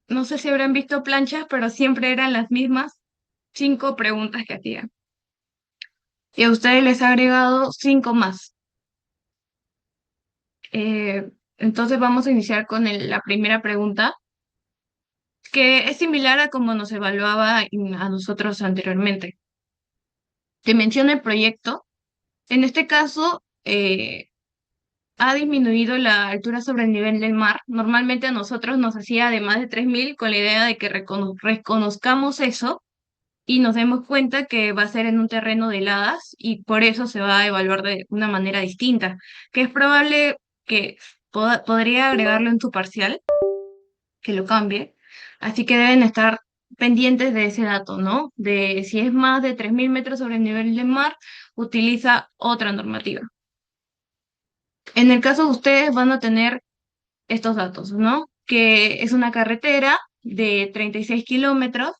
no sé si habrán visto planchas, pero siempre eran las mismas 5 preguntas que hacían. Y a ustedes les ha agregado 5 más. Entonces vamos a iniciar con la primera pregunta, que es similar a como nos evaluaba a nosotros anteriormente. Te menciona el proyecto. En este caso, ha disminuido la altura sobre el nivel del mar. Normalmente a nosotros nos hacía de más de 3000 con la idea de que reconozcamos eso y nos demos cuenta que va a ser en un terreno de heladas y por eso se va a evaluar de una manera distinta, que es probable que podría agregarlo en tu parcial, que lo cambie. Así que deben estar pendientes de ese dato, ¿no? De si es más de 3000 metros sobre el nivel del mar, utiliza otra normativa. En el caso de ustedes van a tener estos datos, ¿no? Que es una carretera de 36 kilómetros,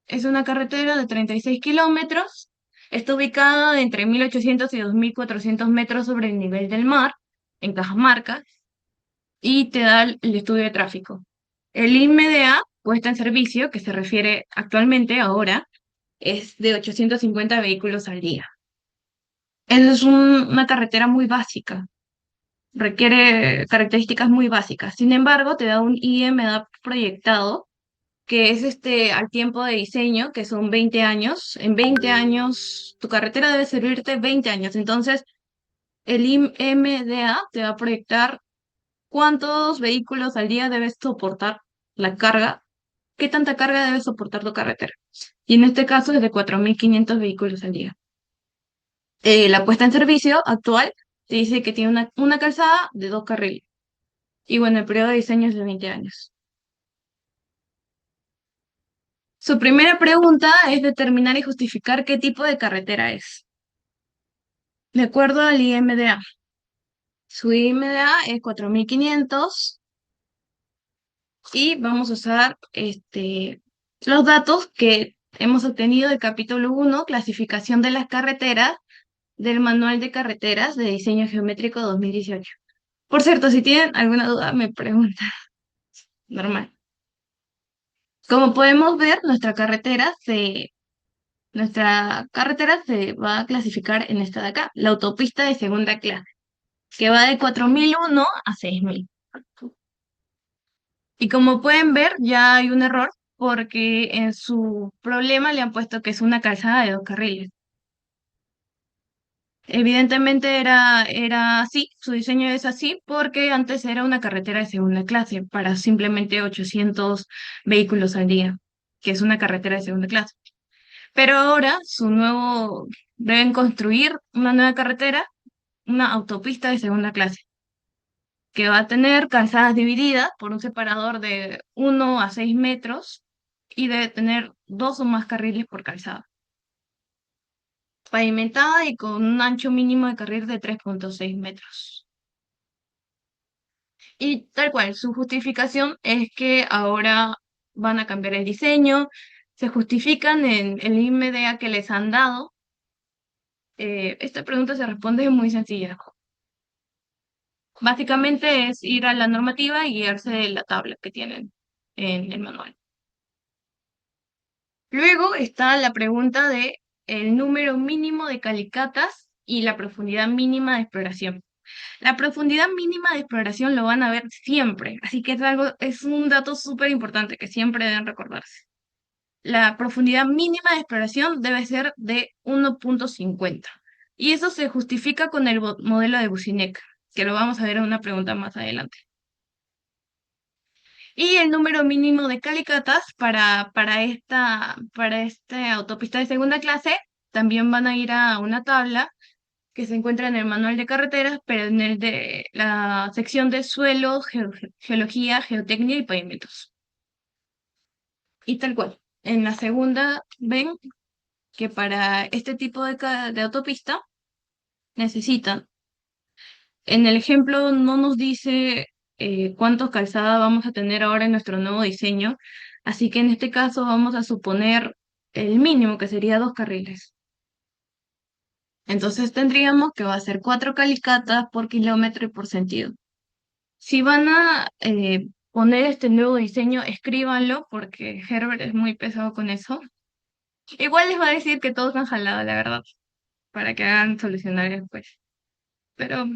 es una carretera de 36 kilómetros, está ubicada entre 1800 y 2400 metros sobre el nivel del mar, en Cajamarca, y te da el estudio de tráfico. El IMDA, puesta en servicio, que se refiere actualmente, ahora, es de 850 vehículos al día. Esa es una carretera muy básica, requiere características muy básicas. Sin embargo, te da un IMDA proyectado, que es al tiempo de diseño, que son 20 años. En 20 años, tu carretera debe servirte 20 años. Entonces, el IMDA te va a proyectar cuántos vehículos al día debes soportar la carga, qué tanta carga debe soportar tu carretera. Y en este caso es de 4500 vehículos al día. La puesta en servicio actual te dice que tiene una calzada de 2 carriles. Y bueno, el periodo de diseño es de 20 años. Su primera pregunta es determinar y justificar qué tipo de carretera es. De acuerdo al IMDA, su IMDA es 4500 y vamos a usar los datos que hemos obtenido del capítulo 1, clasificación de las carreteras, del Manual de Carreteras de Diseño Geométrico 2018. Por cierto, si tienen alguna duda, me preguntan. Normal. Como podemos ver, nuestra carretera se va a clasificar en esta de acá, la autopista de segunda clase, que va de 4001 a 6000. Y como pueden ver, ya hay un error porque en su problema le han puesto que es una calzada de 2 carriles. Evidentemente era así, su diseño es así porque antes era una carretera de segunda clase para simplemente 800 vehículos al día, que es una carretera de segunda clase. Pero ahora deben construir una nueva carretera, una autopista de segunda clase, que va a tener calzadas divididas por un separador de 1 a 6 metros y debe tener 2 o más carriles por calzada, pavimentada y con un ancho mínimo de carril de 3,6 metros. Y tal cual, su justificación es que ahora van a cambiar el diseño, se justifican en el IMDA que les han dado. Esta pregunta se responde muy sencilla. Básicamente es ir a la normativa y guiarse de la tabla que tienen en el manual. Luego está la pregunta de el número mínimo de calicatas y la profundidad mínima de exploración. La profundidad mínima de exploración lo van a ver siempre, así que es un dato súper importante que siempre deben recordarse. La profundidad mínima de exploración debe ser de 1,50. Y eso se justifica con el modelo de Businek, que lo vamos a ver en una pregunta más adelante. Y el número mínimo de calicatas para esta autopista de segunda clase también van a ir a una tabla que se encuentra en el manual de carreteras, pero en el de la sección de suelo, geología, geotecnia y pavimentos. Y tal cual. En la segunda ven que para este tipo de autopista necesitan. En el ejemplo no nos dice cuántos calzadas vamos a tener ahora en nuestro nuevo diseño, así que en este caso vamos a suponer el mínimo, que sería 2 carriles. Entonces tendríamos que va a ser 4 calicatas por kilómetro y por sentido. Si van a poner este nuevo diseño, escríbanlo porque Herbert es muy pesado con eso. Igual les va a decir que todos han jalado, la verdad, para que hagan solucionar después. Pero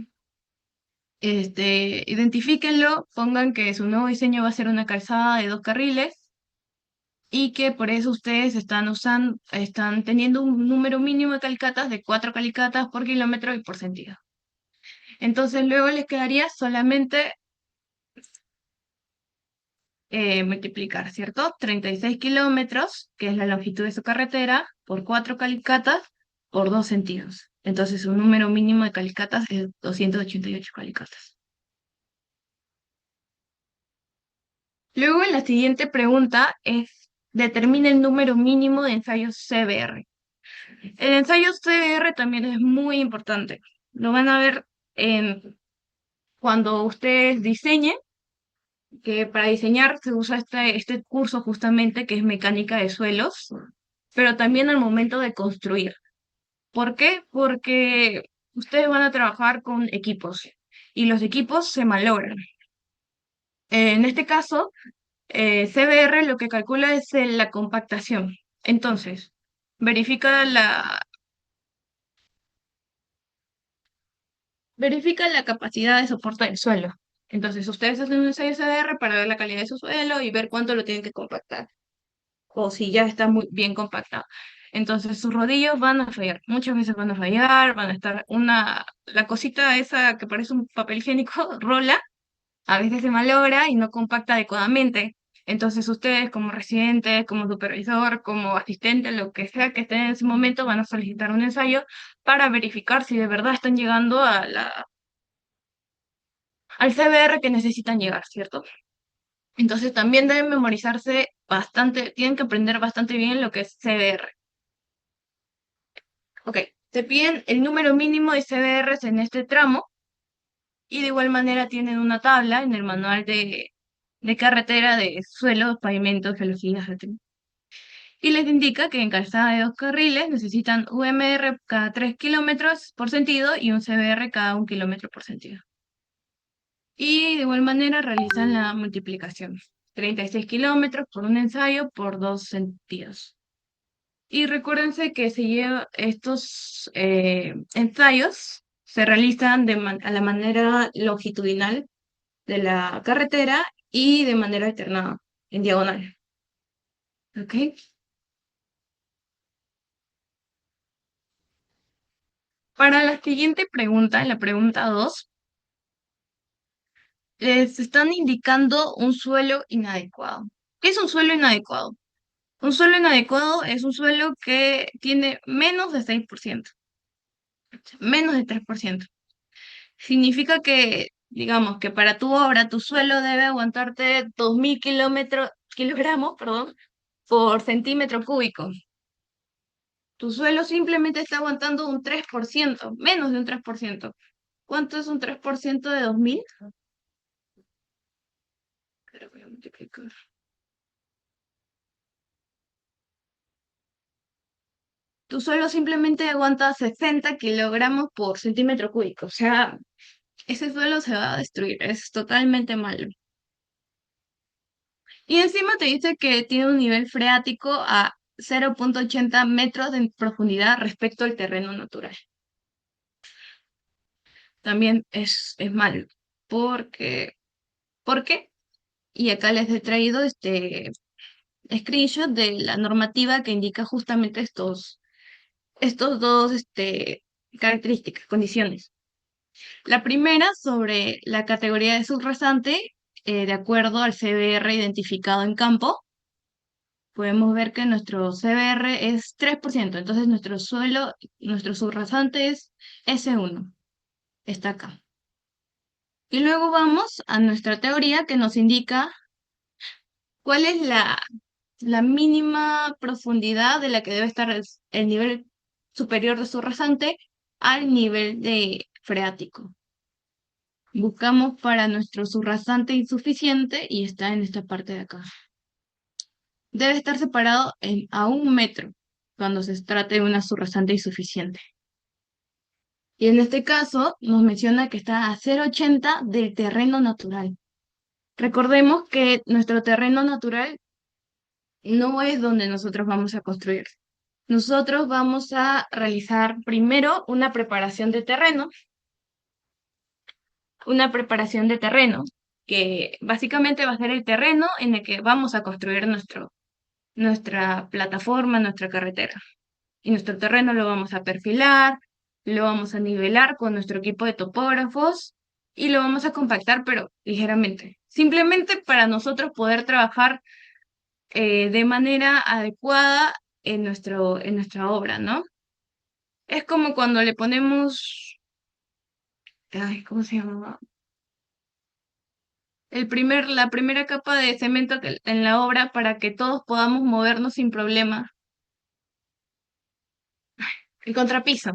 identifíquenlo, pongan que su nuevo diseño va a ser una calzada de 2 carriles y que por eso ustedes están teniendo un número mínimo de calicatas de 4 calicatas por kilómetro y por sentido. Entonces luego les quedaría solamente multiplicar, ¿cierto? 36 kilómetros, que es la longitud de su carretera, por 4 calicatas por 2 sentidos. Entonces un número mínimo de calicatas es 288 calicatas. Luego, en la siguiente pregunta es, determina el número mínimo de ensayos CBR. El ensayo CBR también es muy importante. Lo van a ver cuando ustedes diseñen, que para diseñar se usa este curso justamente que es mecánica de suelos, pero también al momento de construir. ¿Por qué? Porque ustedes van a trabajar con equipos y los equipos se malogran. En este caso, CBR lo que calcula es la compactación. Entonces, verifica la, verifica la capacidad de soporte del suelo. Entonces, ustedes hacen un ensayo CBR para ver la calidad de su suelo y ver cuánto lo tienen que compactar, o si ya está muy bien compactado. Entonces, sus rodillos van a fallar, muchas veces van a fallar, van a estar la cosita esa que parece un papel higiénico, rola, a veces se malogra y no compacta adecuadamente. Entonces ustedes como residente, como supervisor, como asistente, lo que sea que estén en ese momento, van a solicitar un ensayo para verificar si de verdad están llegando al CBR que necesitan llegar, ¿cierto? Entonces también deben memorizarse bastante, tienen que aprender bastante bien lo que es CBR. Ok, te piden el número mínimo de CBRs en este tramo y de igual manera tienen una tabla en el manual de carretera de suelos, pavimentos, velocidades, etc. Y les indica que en calzada de 2 carriles necesitan UMR cada 3 kilómetros por sentido y un CBR cada 1 kilómetro por sentido. Y de igual manera realizan la multiplicación. 36 kilómetros por un ensayo por 2 sentidos. Y recuérdense que estos ensayos se realizan a la manera longitudinal de la carretera y de manera alternada, en diagonal. ¿Ok? Para la siguiente pregunta, la pregunta 2, les están indicando un suelo inadecuado. ¿Qué es un suelo inadecuado? Un suelo inadecuado es un suelo que tiene menos de 6%, menos de 3%. Significa que, digamos, que para tu obra, tu suelo debe aguantarte 2.000 kilogramos, perdón, por centímetro cúbico. Tu suelo simplemente está aguantando un 3%, menos de un 3%. ¿Cuánto es un 3% de 2.000? Pero voy a multiplicar. Tu suelo simplemente aguanta 60 kilogramos por centímetro cúbico. O sea, ese suelo se va a destruir. Es totalmente malo. Y encima te dice que tiene un nivel freático a 0,80 metros de profundidad respecto al terreno natural. También es malo. Porque, ¿por qué? Y acá les he traído este screenshot de la normativa que indica justamente estos dos características, condiciones. La primera sobre la categoría de subrasante, de acuerdo al CBR identificado en campo, podemos ver que nuestro CBR es 3%, entonces nuestro subrasante es S1, está acá. Y luego vamos a nuestra teoría que nos indica cuál es la mínima profundidad de la que debe estar el nivel superior de su rasante al nivel de freático. Buscamos para nuestro subrasante insuficiente y está en esta parte de acá. Debe estar separado a 1 metro cuando se trate de una subrasante insuficiente. Y en este caso nos menciona que está a 0,80 del terreno natural. Recordemos que nuestro terreno natural no es donde nosotros vamos a construir. Nosotros vamos a realizar primero una preparación de terreno, que básicamente va a ser el terreno en el que vamos a construir nuestra plataforma, nuestra carretera. Y nuestro terreno lo vamos a perfilar, lo vamos a nivelar con nuestro equipo de topógrafos y lo vamos a compactar, pero ligeramente. Simplemente para nosotros poder trabajar de manera adecuada en nuestra obra, ¿no? Es como cuando le ponemos, ay, ¿cómo se llama? La primera capa de cemento en la obra para que todos podamos movernos sin problema. El contrapiso.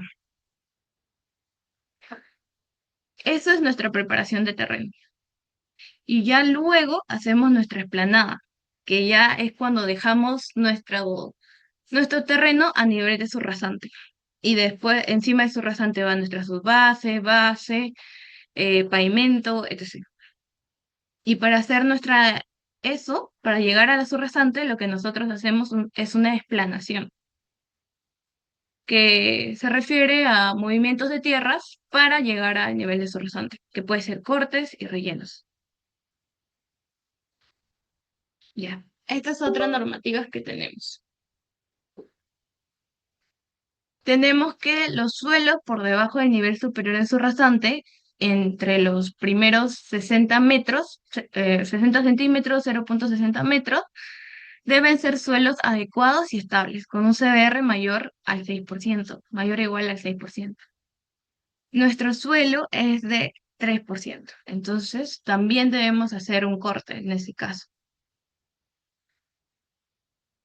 Eso es nuestra preparación de terreno. Y ya luego hacemos nuestra explanada, que ya es cuando dejamos nuestro terreno a nivel de su rasante. Y después, encima de su rasante va nuestra subbase, base, pavimento, etc. Y para hacer para llegar a la subrasante, lo que nosotros hacemos es una explanación, que se refiere a movimientos de tierras para llegar al nivel de subrasante, que puede ser cortes y rellenos. Ya. Estas otras normativas que tenemos. Tenemos que los suelos por debajo del nivel superior de su rasante, entre los primeros 60 metros, 60 centímetros, 0,60 metros, deben ser suelos adecuados y estables, con un CBR mayor al 6%, mayor o igual al 6%. Nuestro suelo es de 3%, entonces también debemos hacer un corte en ese caso.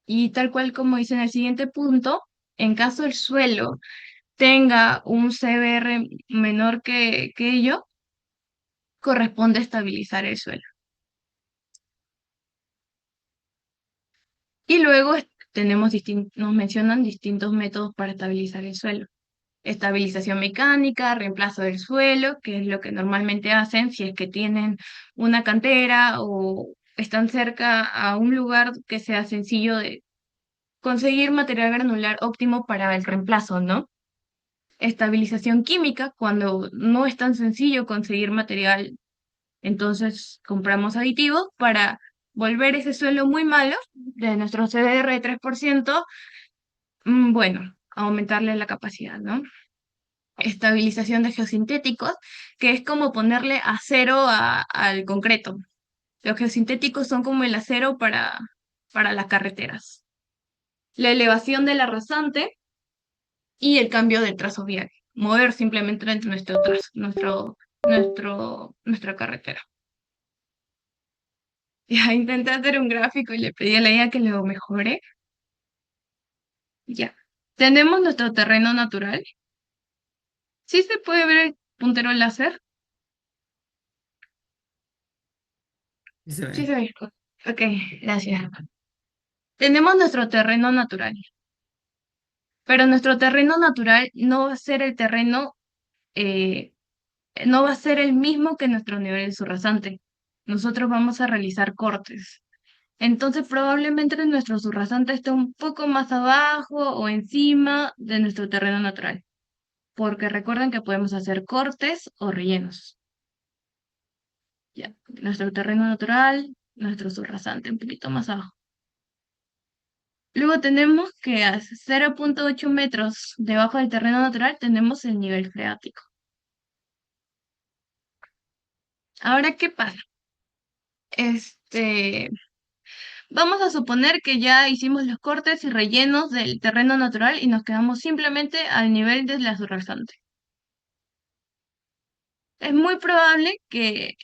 Y tal cual como dice en el siguiente punto, en caso el suelo tenga un CBR menor que ello, corresponde estabilizar el suelo. Y luego nos mencionan distintos métodos para estabilizar el suelo. Estabilización mecánica, reemplazo del suelo, que es lo que normalmente hacen si es que tienen una cantera o están cerca a un lugar que sea sencillo de conseguir material granular óptimo para el reemplazo, ¿no? Estabilización química, cuando no es tan sencillo conseguir material, entonces compramos aditivos para volver ese suelo muy malo de nuestro CDR de 3%, bueno, aumentarle la capacidad, ¿no? Estabilización de geosintéticos, que es como ponerle acero al concreto. Los geosintéticos son como el acero para las carreteras. La elevación de la rasante y el cambio del trazo vial. Mover simplemente nuestro trazo, nuestra carretera. Ya intenté hacer un gráfico y le pedí a la IA que lo mejore. Ya. Tenemos nuestro terreno natural. Sí se puede ver el puntero láser. Sí se Sí ve. se ve. Ok, gracias. Tenemos nuestro terreno natural, pero nuestro terreno natural no va a ser eh, no va a ser el mismo que nuestro nivel subrasante. Nosotros vamos a realizar cortes. Entonces probablemente nuestro subrasante esté un poco más abajo o encima de nuestro terreno natural, porque recuerden que podemos hacer cortes o rellenos. Ya, nuestro terreno natural, nuestro subrasante un poquito más abajo. Luego tenemos que a 0,8 metros debajo del terreno natural tenemos el nivel freático. Ahora, ¿qué pasa? Este, Vamos a suponer que ya hicimos los cortes y rellenos del terreno natural y nos quedamos simplemente al nivel de la subrasante. Es muy probable que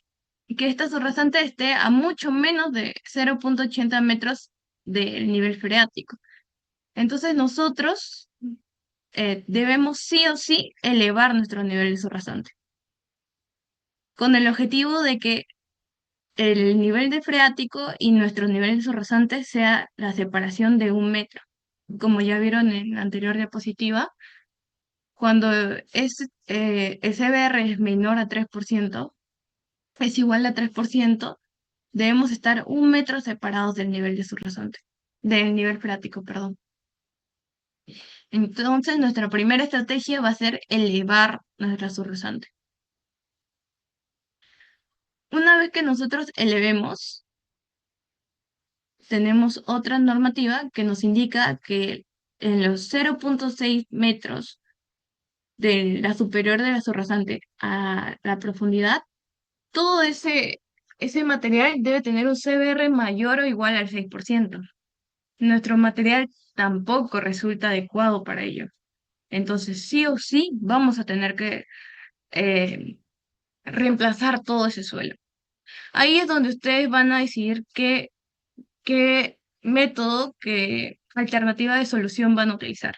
esta subrasante esté a mucho menos de 0,80 metros del nivel freático. Entonces nosotros debemos sí o sí elevar nuestro nivel de subrasante, con el objetivo de que el nivel de freático y nuestro nivel de subrasante sea la separación de 1 metro. Como ya vieron en la anterior diapositiva, cuando el CBR es menor a 3%, es igual a 3%, debemos estar 1 metro separados del nivel de su rasante, del nivel freático, perdón. Entonces, nuestra primera estrategia va a ser elevar nuestra subrasante. Una vez que nosotros elevemos, tenemos otra normativa que nos indica que en los 0,6 metros de la superior de la subrasante a la profundidad, todo ese material debe tener un CBR mayor o igual al 6%. Nuestro material tampoco resulta adecuado para ello. Entonces, sí o sí, vamos a tener que eh, reemplazar todo ese suelo. Ahí es donde ustedes van a decidir qué método, qué alternativa de solución van a utilizar.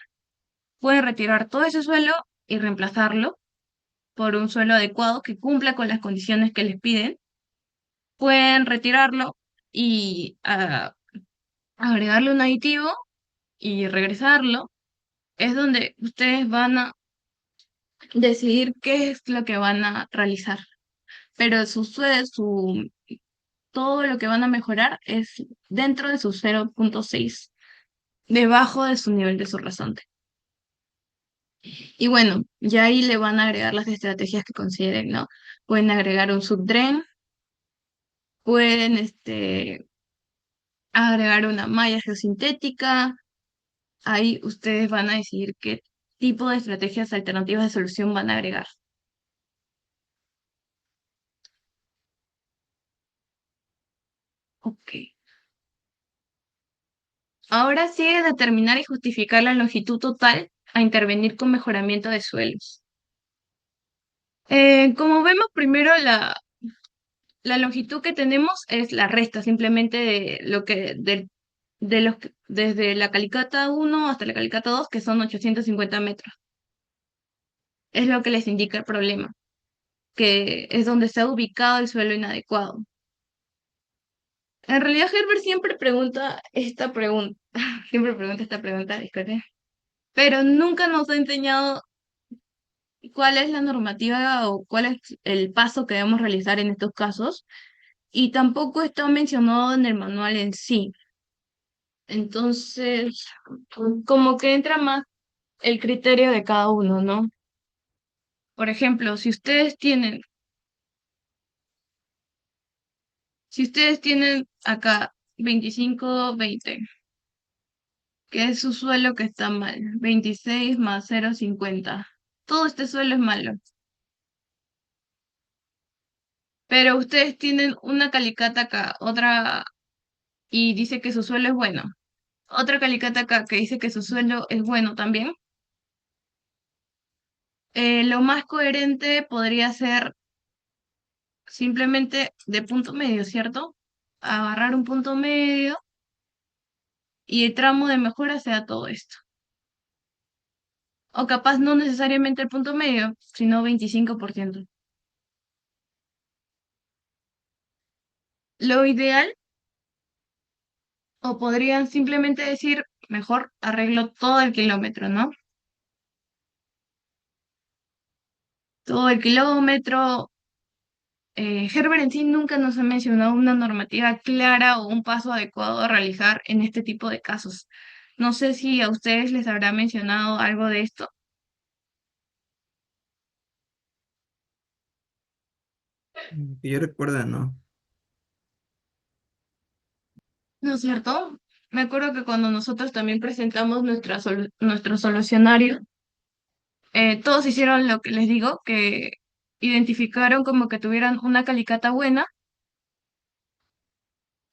Pueden retirar todo ese suelo y reemplazarlo por un suelo adecuado que cumpla con las condiciones que les piden. Pueden retirarlo y agregarle un aditivo y regresarlo. Es donde ustedes van a decidir qué es lo que van a realizar. Pero todo lo que van a mejorar es dentro de su 0,6, debajo de su nivel de su rasante. Y bueno, ya ahí le van a agregar las estrategias que consideren, ¿no? Pueden agregar un subdren, pueden agregar una malla geosintética. Ahí ustedes van a decidir qué tipo de estrategias alternativas de solución van a agregar. Ok. Ahora sigue determinar y justificar la longitud total a intervenir con mejoramiento de suelos. Como vemos, primero la longitud que tenemos es la resta simplemente de lo que desde la calicata 1 hasta la calicata 2, que son 850 metros. Es lo que les indica el problema, que es donde está ubicado el suelo inadecuado. En realidad, Herbert siempre pregunta esta pregunta, disculpe, pero nunca nos ha enseñado cuál es la normativa o cuál es el paso que debemos realizar en estos casos, y tampoco está mencionado en el manual en sí. Entonces, como que entra más el criterio de cada uno, ¿no? Por ejemplo, si ustedes tienen acá 25-20, que es su suelo que está mal, 26 más 0,50. Todo este suelo es malo. Pero ustedes tienen una calicata acá, otra, y dice que su suelo es bueno. Otra calicata acá que dice que su suelo es bueno también. Lo más coherente podría ser simplemente de punto medio, ¿cierto? Agarrar un punto medio y el tramo de mejora sea todo esto. O capaz no necesariamente el punto medio, sino 25%. Lo ideal, o podrían simplemente decir, mejor arreglo todo el kilómetro, ¿no? Todo el kilómetro. Herbert en sí nunca nos ha mencionado una normativa clara o un paso adecuado a realizar en este tipo de casos. No sé si a ustedes les habrá mencionado algo de esto, Que yo recuerdo, ¿no? ¿no es cierto? Me acuerdo que cuando nosotros también presentamos nuestro solucionario, todos hicieron lo que les digo, que identificaron como que tuvieran una calicata buena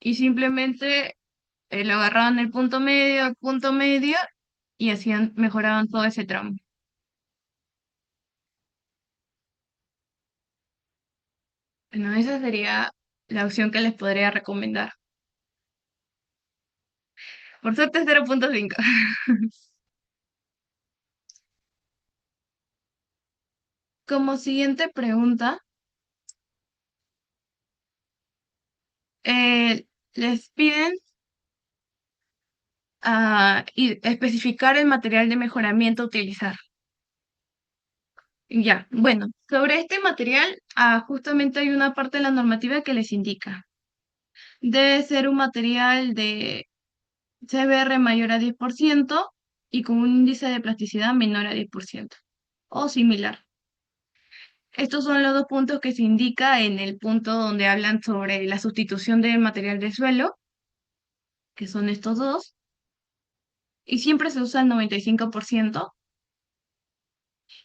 y simplemente lo agarraban el punto medio y mejoraban todo ese tramo. Bueno, esa sería la opción que les podría recomendar. Por suerte 0,5. Como siguiente pregunta, les piden especificar el material de mejoramiento a utilizar. Ya, bueno, sobre este material, justamente hay una parte de la normativa que les indica. Debe ser un material de CBR mayor a 10% y con un índice de plasticidad menor a 10% o similar. Estos son los dos puntos que se indica en el punto donde hablan sobre la sustitución de material de suelo, que son estos dos, y siempre se usa el 95%.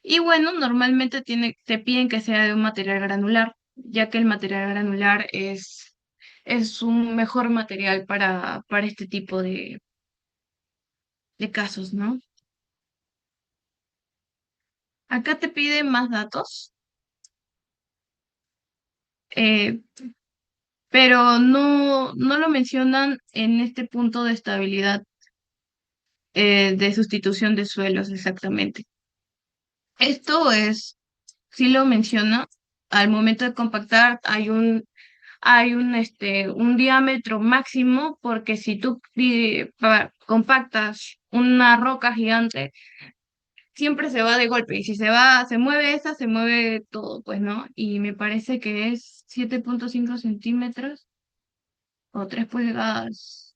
Y bueno, normalmente te piden que sea de un material granular, ya que el material granular es un mejor material para este tipo de casos, ¿no? Acá te piden más datos, eh, pero no lo mencionan en este punto de estabilidad, de sustitución de suelos exactamente. Esto sí lo menciona, al momento de compactar hay un diámetro máximo, porque si tú compactas una roca gigante, siempre se va de golpe, y si se mueve esa, se mueve todo, pues, ¿no? Y me parece que es 7,5 centímetros o 3 pulgadas,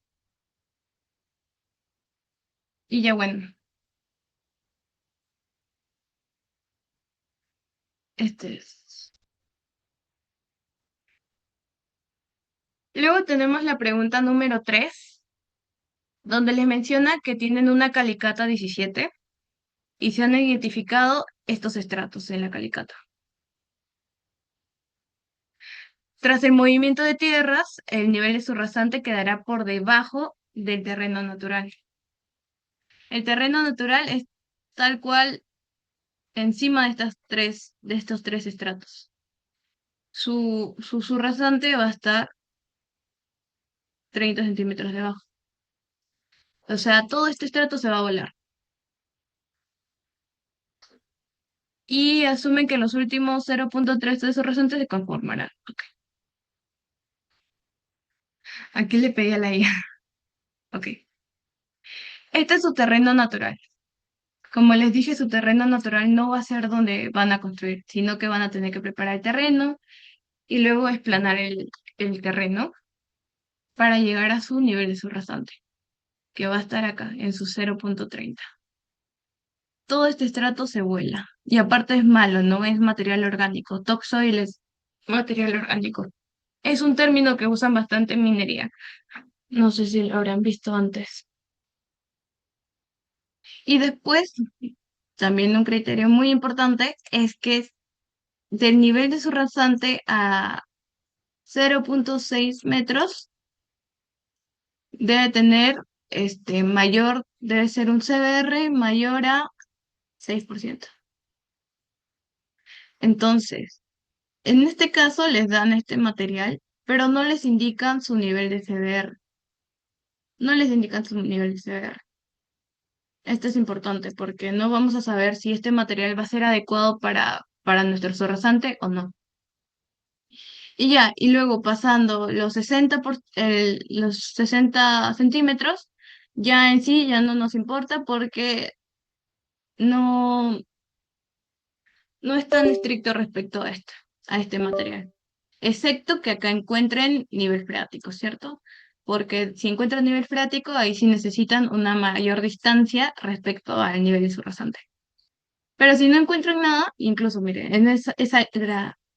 y ya bueno, este es. Luego tenemos la pregunta número 3, donde les menciona que tienen una calicata 17 y se han identificado estos estratos en la calicata. Tras el movimiento de tierras, el nivel de su rasante quedará por debajo del terreno natural. El terreno natural es tal cual encima de estos tres estratos. Su rasante va a estar 30 centímetros debajo. O sea, todo este estrato se va a volar. Y asumen que los últimos 0,3 de su rasante se conformarán. Ok. Aquí le pedí a la IA. Ok. Este es su terreno natural. Como les dije, su terreno natural no va a ser donde van a construir, sino que van a tener que preparar el terreno y luego esplanar el terreno para llegar a su nivel de su rasante, que va a estar acá, en su 0,30. Todo este estrato se vuela. Y aparte es malo, no es material orgánico. Topsoil es material orgánico. Es un término que usan bastante en minería. No sé si lo habrán visto antes. Y después, también un criterio muy importante es que del nivel de su rasante a 0,6 metros debe tener debe ser un CBR mayor a 6%. Entonces, en este caso les dan este material, pero no les indican su nivel de CBR. No les indican su nivel de CBR. Esto es importante porque no vamos a saber si este material va a ser adecuado para nuestro rasante o no. Y ya, y luego pasando los 60 centímetros, ya en sí ya no nos importa porque no, no es tan estricto respecto a este material. Excepto que acá encuentren nivel freático, ¿cierto? Porque si encuentran nivel freático, ahí sí necesitan una mayor distancia respecto al nivel de su rasante. Pero si no encuentran nada, incluso miren,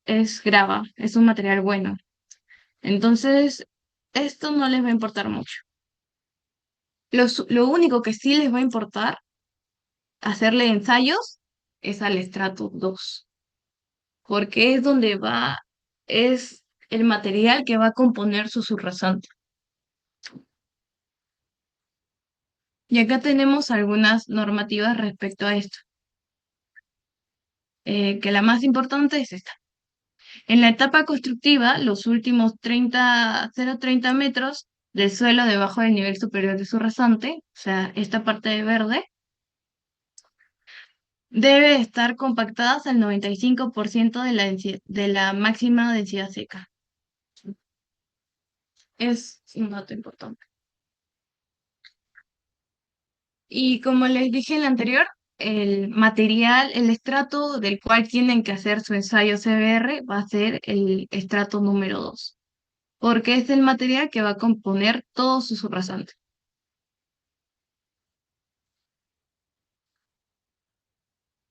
es grava, es un material bueno. Entonces, esto no les va a importar mucho. Lo único que sí les va a importar hacerle ensayos es al estrato 2, porque es donde es el material que va a componer su subrasante. Y acá tenemos algunas normativas respecto a esto, que la más importante es esta. En la etapa constructiva, los últimos 0,30 metros del suelo debajo del nivel superior de su rasante, o sea, esta parte de verde, debe estar compactadas al 95% de la máxima densidad seca. Es un dato importante. Y como les dije en la anterior, el estrato del cual tienen que hacer su ensayo CBR va a ser el estrato número 2. porque es el material que va a componer todo su subrasante.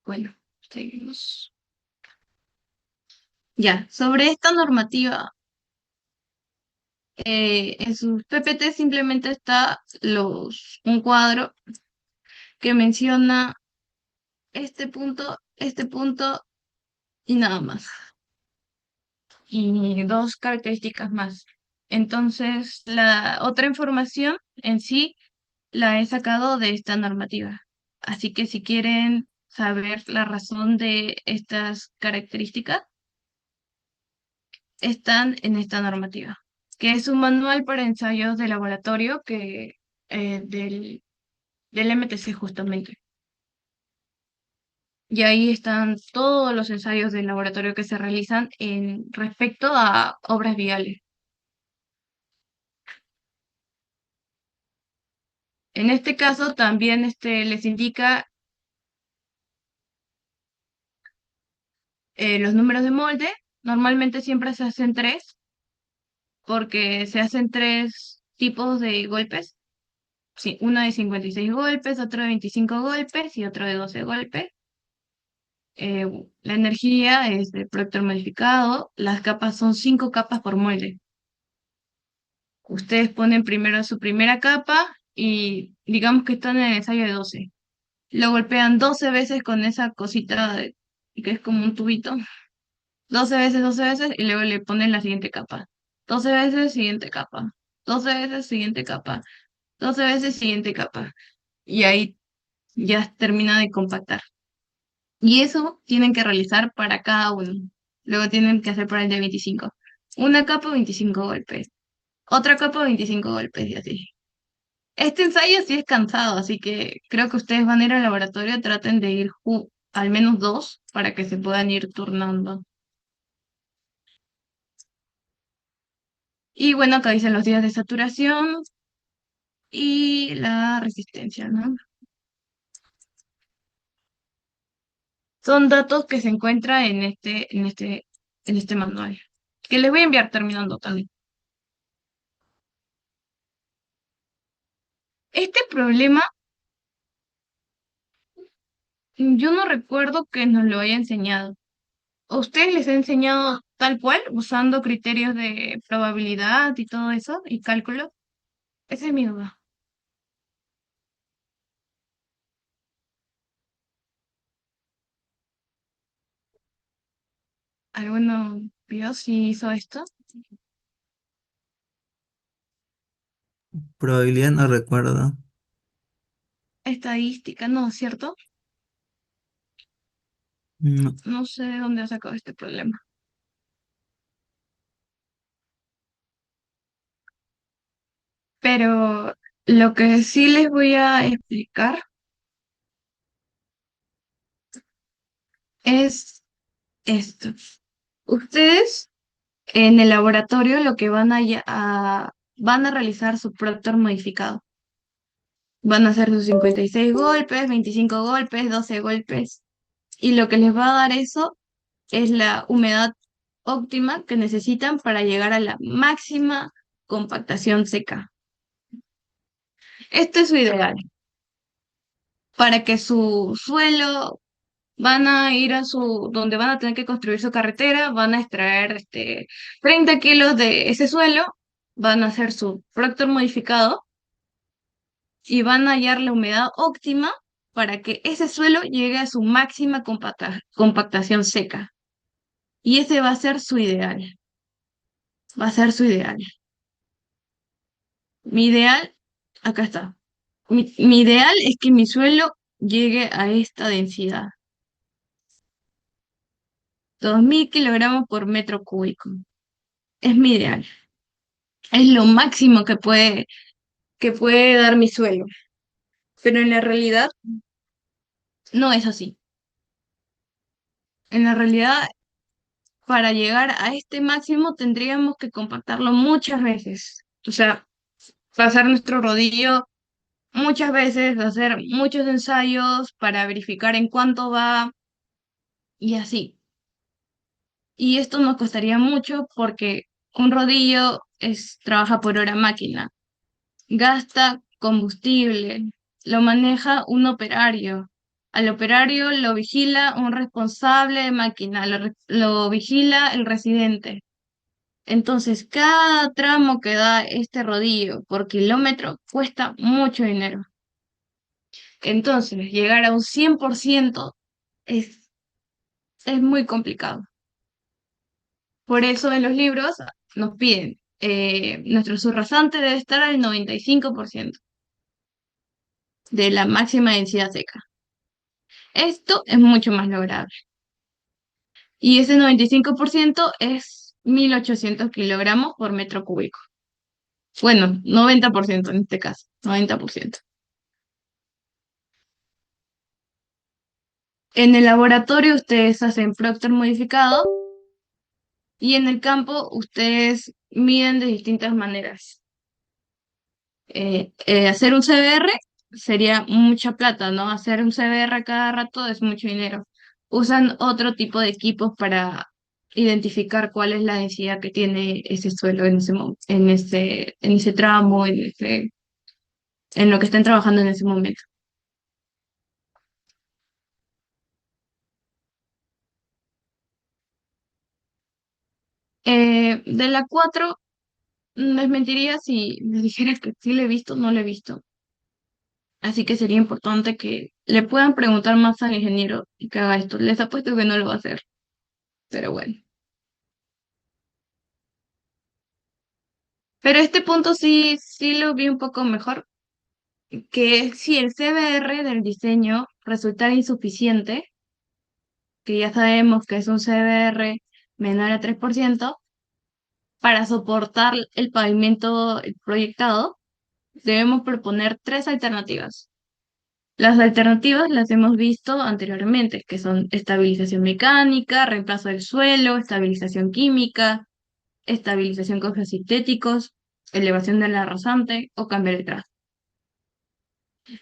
Bueno, seguimos. Ya, sobre esta normativa, en sus PPT simplemente está un cuadro que menciona este punto y nada más. Y dos características más. Entonces, la otra información en sí la he sacado de esta normativa. Así que si quieren saber la razón de estas características, están en esta normativa, que es un manual para ensayos de laboratorio del MTC justamente. Y ahí están todos los ensayos de laboratorio que se realizan respecto a obras viales. En este caso también les indica los números de molde. Normalmente siempre se hacen tres, porque se hacen tres tipos de golpes. Sí, uno de 56 golpes, otro de 25 golpes y otro de 12 golpes. La energía es de Proctor modificado. Las capas son 5 capas por molde. Ustedes ponen primero su primera capa y digamos que están en el ensayo de 12. Lo golpean 12 veces con esa cosita que es como un tubito. 12 veces y luego le ponen la siguiente capa. 12 veces, siguiente capa. 12 veces, siguiente capa. 12 veces, siguiente capa. Y ahí ya termina de compactar. Y eso tienen que realizar para cada uno. Luego tienen que hacer para el de 25. Una capa, 25 golpes. Otra capa, 25 golpes y así. Este ensayo sí es cansado, así que creo que ustedes van a ir al laboratorio, traten de ir al menos dos para que se puedan ir turnando. Y bueno, acá dicen los días de saturación y la resistencia, ¿no? Son datos que se encuentran en este manual, que les voy a enviar terminando también. Este problema, yo no recuerdo que nos lo haya enseñado. ¿A ustedes les ha enseñado tal cual, usando criterios de probabilidad y todo eso, y cálculo? Esa es mi duda. ¿Alguno vio si hizo esto? Probabilidad no recuerdo. Estadística, no, ¿cierto? No. No sé de dónde ha sacado este problema. Pero lo que sí les voy a explicar es esto. Ustedes en el laboratorio lo que van a realizar su Proctor modificado. Van a hacer sus 56 golpes, 25 golpes, 12 golpes. Y lo que les va a dar eso es la humedad óptima que necesitan para llegar a la máxima compactación seca. Este es su ideal, para que su suelo van a ir donde van a tener que construir su carretera, van a extraer 30 kilos de ese suelo, van a hacer su Proctor modificado y van a hallar la humedad óptima para que ese suelo llegue a su máxima compactación seca. Y ese va a ser su ideal, va a ser su ideal. Mi ideal, acá está. Mi ideal es que mi suelo llegue a esta densidad, 2000 kilogramos por metro cúbico. Es mi ideal. Es lo máximo que puede dar mi suelo. Pero en la realidad no es así. En la realidad, para llegar a este máximo tendríamos que compactarlo muchas veces. O sea, pasar nuestro rodillo muchas veces, hacer muchos ensayos para verificar en cuánto va y así. Y esto nos costaría mucho porque un rodillo trabaja por hora máquina, gasta combustible, lo maneja un operario. Al operario lo vigila un responsable de máquina, lo vigila el residente. Entonces, cada tramo que da este rodillo por kilómetro cuesta mucho dinero. Entonces, llegar a un 100% es, es muy complicado. Por eso en los libros nos piden, nuestro subrasante debe estar al 95% de la máxima densidad seca. Esto es mucho más lograble. Y ese 95% es 1.800 kilogramos por metro cúbico. Bueno, 90% en este caso, 90%. En el laboratorio ustedes hacen Proctor modificado y en el campo ustedes miden de distintas maneras. Hacer un CBR sería mucha plata, ¿no? Hacer un CBR cada rato es mucho dinero. Usan otro tipo de equipos para identificar cuál es la densidad que tiene ese suelo en ese tramo, en lo que estén trabajando en ese momento. De la 4 les mentiría si les dijera que sí le he visto, no le he visto. Así que sería importante que le puedan preguntar más al ingeniero y que haga esto. Les apuesto que no lo va a hacer, pero bueno. Pero este punto sí lo vi un poco mejor, que si el CBR del diseño resultara insuficiente, que ya sabemos que es un CBR menor a 3%, para soportar el pavimento proyectado, debemos proponer tres alternativas. Las alternativas las hemos visto anteriormente, que son estabilización mecánica, reemplazo del suelo, estabilización química, estabilización con geosintéticos, elevación de la rasante o cambiar el trazo.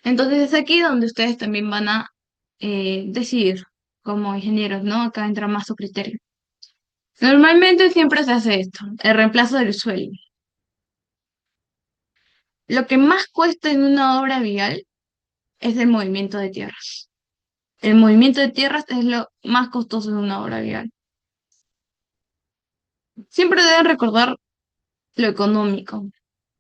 Entonces es aquí donde ustedes también van a decidir como ingenieros, ¿no? Acá entra más su criterio. Normalmente siempre se hace esto, el reemplazo del suelo. Lo que más cuesta en una obra vial es el movimiento de tierras. El movimiento de tierras es lo más costoso de una obra vial. Siempre deben recordar lo económico.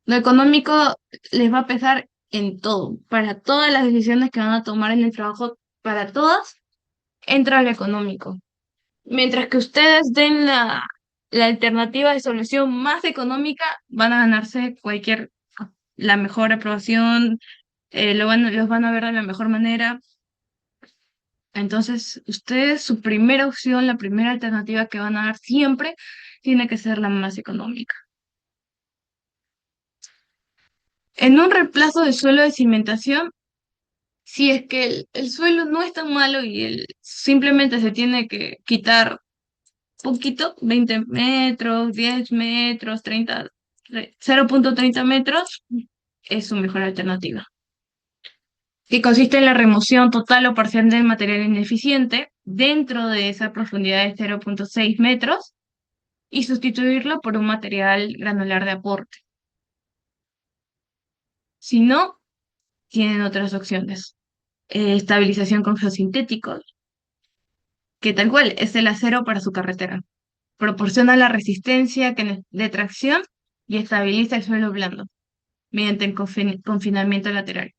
Lo económico les va a pesar en todo. Para todas las decisiones que van a tomar en el trabajo, para todas, entra lo económico. Mientras que ustedes den la alternativa de solución más económica, van a ganarse la mejor aprobación, los van a ver de la mejor manera. Entonces, ustedes, su primera opción, la primera alternativa que van a dar siempre, tiene que ser la más económica. En un reemplazo de suelo de cimentación, si es que el suelo no es tan malo y simplemente se tiene que quitar poquito, 20 metros, 10 metros, 0,30 metros, es su mejor alternativa. Que consiste en la remoción total o parcial del material ineficiente dentro de esa profundidad de 0,6 metros y sustituirlo por un material granular de aporte. Si no, tienen otras opciones. Estabilización con geosintéticos, que tal cual es el acero para su carretera. Proporciona la resistencia de tracción y estabiliza el suelo blando mediante el confinamiento lateral.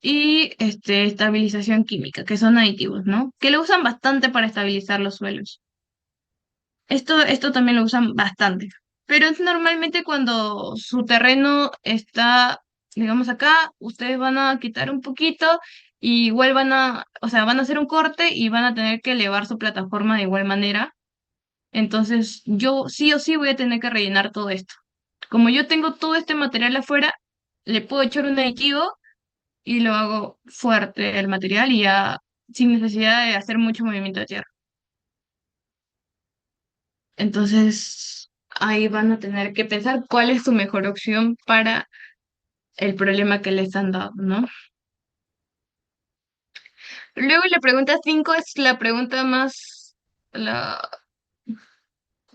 Y estabilización química, que son aditivos, ¿no? Que lo usan bastante para estabilizar los suelos. Esto también lo usan bastante, pero es normalmente cuando su terreno está, digamos acá, ustedes van a quitar un poquito y igual o sea, van a hacer un corte y van a tener que elevar su plataforma de igual manera. Entonces, yo sí o sí voy a tener que rellenar todo esto. Como yo tengo todo este material afuera, le puedo echar un aditivo y lo hago fuerte el material y ya sin necesidad de hacer mucho movimiento de tierra. Entonces, ahí van a tener que pensar cuál es su mejor opción para el problema que les han dado, ¿no? Luego la pregunta 5 es la pregunta más, la,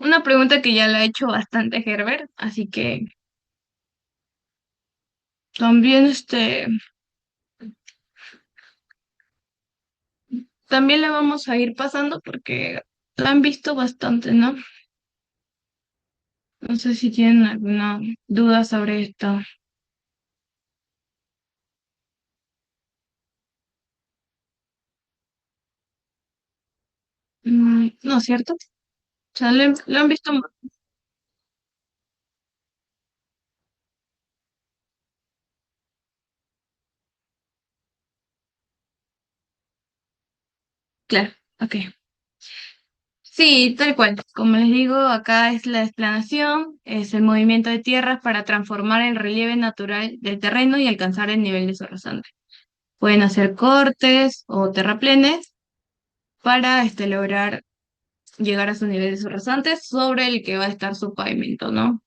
Una pregunta que ya la ha hecho bastante Herbert, así que también también la vamos a ir pasando porque la han visto bastante, ¿no? No sé si tienen alguna duda sobre esto. No, ¿cierto? O sea, lo han visto, claro, ok. Sí, tal cual. Como les digo, acá es la desplanación, es el movimiento de tierras para transformar el relieve natural del terreno y alcanzar el nivel de su rasante. Pueden hacer cortes o terraplenes para lograr llegar a su nivel de su rasante sobre el que va a estar su pavimento, ¿no?